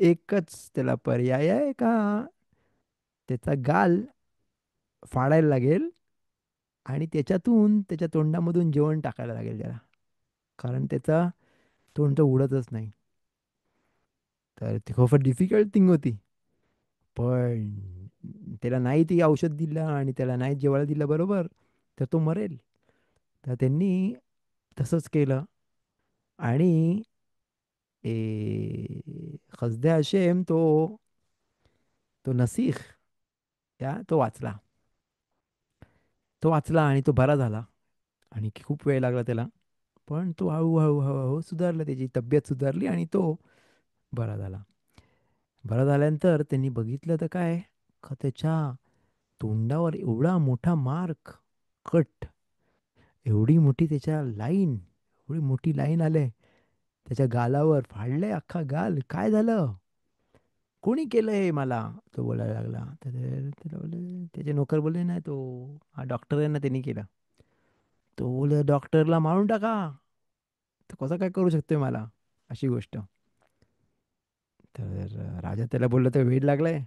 एकच त्याला पर्याय आहे का, त्याचा गाल फाडायला लागेल, आणि त्याच्या तोंडामधून जेवण टाकायला लागेल त्याला, कारण त्याचा तोंड तर उडतच नाही. तर ती खूप डिफिकल्ट थिंग होती. पण त्याला नाही ती औषध दिलं, आणि त्याला नाही जेवायला दिलं बरोबर, तर तो मरेल. तर त्यांनी तसंच केलं. आणि खसद्या हशेम तो नसीख, तो वाचला. तो वाचला आणि तो बरा झाला. आणि खूप वेळ लागला त्याला. पण तो हळूहळू हळूहळू सुधारला, त्याची तब्येत सुधारली आणि तो बरा झाला. बरा झाल्यानंतर त्यांनी बघितलं तर काय, का त्याच्या तोंडावर एवढा मोठा मार्क, कट, एवढी मोठी त्याच्या लाईन, एवढी मोठी लाईन आले त्याच्या गालावर, फाडले अख्खा गाल. काय झालं, कोणी केलं हे मला, तो बोलायला लागला. तर त्याला बोलले, त्याचे नोकर बोलले, नाही तो हा डॉक्टर आहे ना, त्यांनी केला. तो बोल, डॉक्टरला मारून टाका, तो कसं काय करू शकतोय मला अशी गोष्ट. तर राजा त्याला बोलला, तर वेड लागलाय,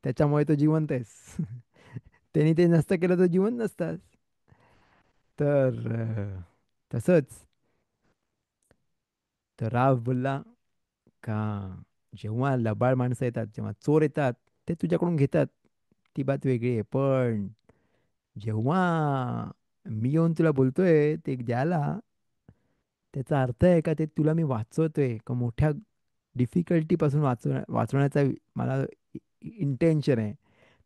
त्याच्यामुळे तो जिवंत आहेस. त्यांनी ते नसतं केलं तर जिवंत नसतास. तर तसंच तर राव बोलला का, जेव्हा लबाड माणसं येतात, जेव्हा चोर येतात, ते तुझ्याकडून घेतात, ती बात वेगळी आहे. पण जेव्हा मी येऊन तुला बोलतोय ते द्यायला, त्याचा अर्थ आहे का ते तुला मी वाचवतोय का मोठ्या डिफिकल्टीपासून वाचवण्याचा मला इंटेन्शन आहे,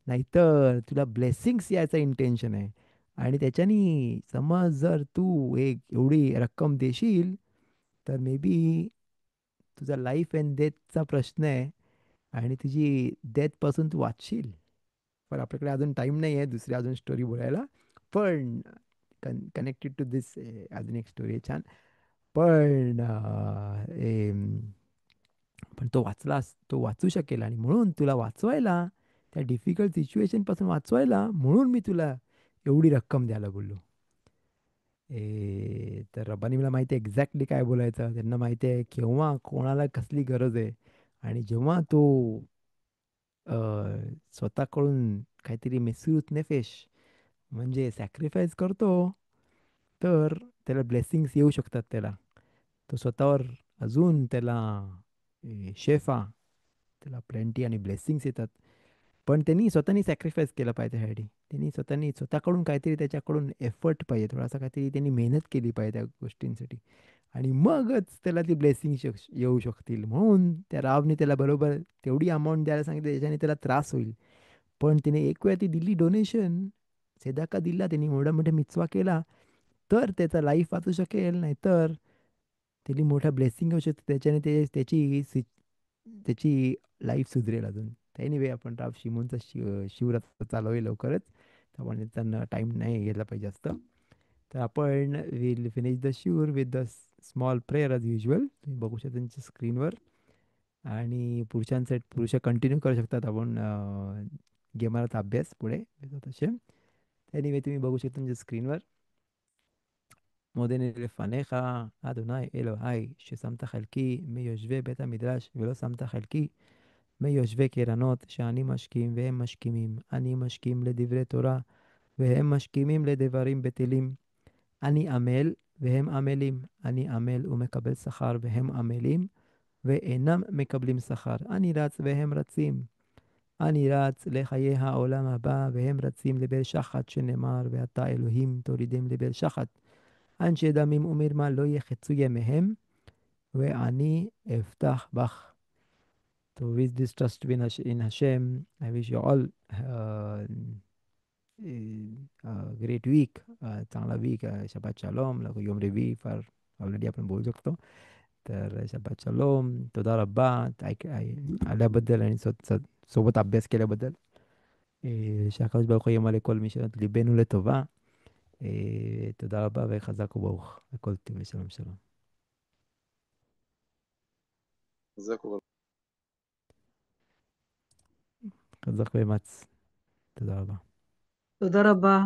नाहीतर तुला ब्लेसिंग्स यायचा इंटेन्शन आहे. आणि त्याच्यानी समज जर तू एक एवढी रक्कम देशील, तर मे बी तुझा लाईफ अँड डेथचा प्रश्न आहे आणि तुझी डेथपासून तू वाचशील. पण आपल्याकडे अजून टाईम नाही आहे दुसरी अजून स्टोरी बोलायला. पण कनेक्टेड टू दिस अजून एक स्टोरी आहे छान. पण पण तो वाचलास, तो वाचू शकेल, आणि म्हणून तुला वाचवायला, त्या डिफिकल्ट सिच्युएशनपासून वाचवायला, म्हणून मी तुला एवढी रक्कम द्यायला बोललो. तर रब्बानी मला माहिती आहे एक्झॅक्टली काय बोलायचं. त्यांना माहिती आहे केव्हा कोणाला कसली गरज आहे. आणि जेव्हा तो अ, स्वतःकडून काहीतरी मेसूत नेफेश, म्हणजे सॅक्रिफाईस करतो, तर त्याला ब्लेसिंग्स येऊ शकतात त्याला. तो स्वतःवर अजून त्याला शेफा, त्याला प्लेंटी आणि ब्लेसिंग्स येतात. पण त्यांनी स्वतःनी सॅक्रिफाईस केलं पाहिजे ह्यासाठी. त्यांनी स्वतःनी स्वतःकडून काहीतरी त्याच्याकडून एफर्ट पाहिजे, थोडासा काहीतरी त्यांनी मेहनत केली पाहिजे त्या गोष्टींसाठी. आणि मगच त्याला ती ब्लेसिंग येऊ शकतील. म्हणून त्या रावने त्याला बरोबर तेवढी अमाऊंट द्यायला सांगितलं, त्याच्याने त्याला त्रास होईल. पण तिने एक वेळा ती दिली डोनेशन, सेदाका दिला, त्यांनी मोठा मोठा मिचवा केला, तर त्याचा लाईफ वाचू शकेल. नाहीतर त्याची मोठा ब्लेसिंग होऊ शकते, त्याच्याने त्याची लाईफ सुधरेल अजून. एनिवे, आपण राव शिमूनचा शिवरात्र चालू आहे लवकरच, त्यामुळे त्यांना टाईम नाही गेला पाहिजे असतं. तर आपण विल फिनिश द शिवर with the small prayer as usual. तुम्ही बघू शकता त्यांच्या स्क्रीनवर. आणि पुरुष कंटिन्यू करू शकतात आपण गेमाचा अभ्यास पुढे तसे. एनिवे, तुम्ही बघू शकता तुमच्या स्क्रीनवर. מודני לפניך, אדוני אלוהי, ששמת חלקי מיושבי בית המדרש, ולא שמת חלקי מיושבי קרנות, שאני משכים והם משכימים. אני משכים לדברי תורה, והם משכימים לדברים בטלים. אני עמל, והם עמלים. אני עמל ומקבל שכר, והם עמלים, ואינם מקבלים שכר. אני רץ, והם רצים. אני רץ לחיי העולם הבא, והם רצים לבל שחת, שנאמר, ואתה אלוהים תורידם לבל שחת. אנשי דמים ומרמה לא יחצו ימיהם, ואני אפתח בך. To with this trust in Hashem, I wish you all great week, चांगला वीक, शबात शालोम. יום רביעי כבר ऑलरेडी आपण बोलू शकतो. तर शबात शालोम, תודה רבה आल्याबद्दल आणि सोबत अभ्यास केल्याबद्दल. שהקדוש ברוך הוא ימלא כל משאלות ליבנו לטובה. תודה רבה וחזק וברוך, וכל טוב ושלום שלום. חזק חזק ואמץ. תודה רבה. תודה רבה.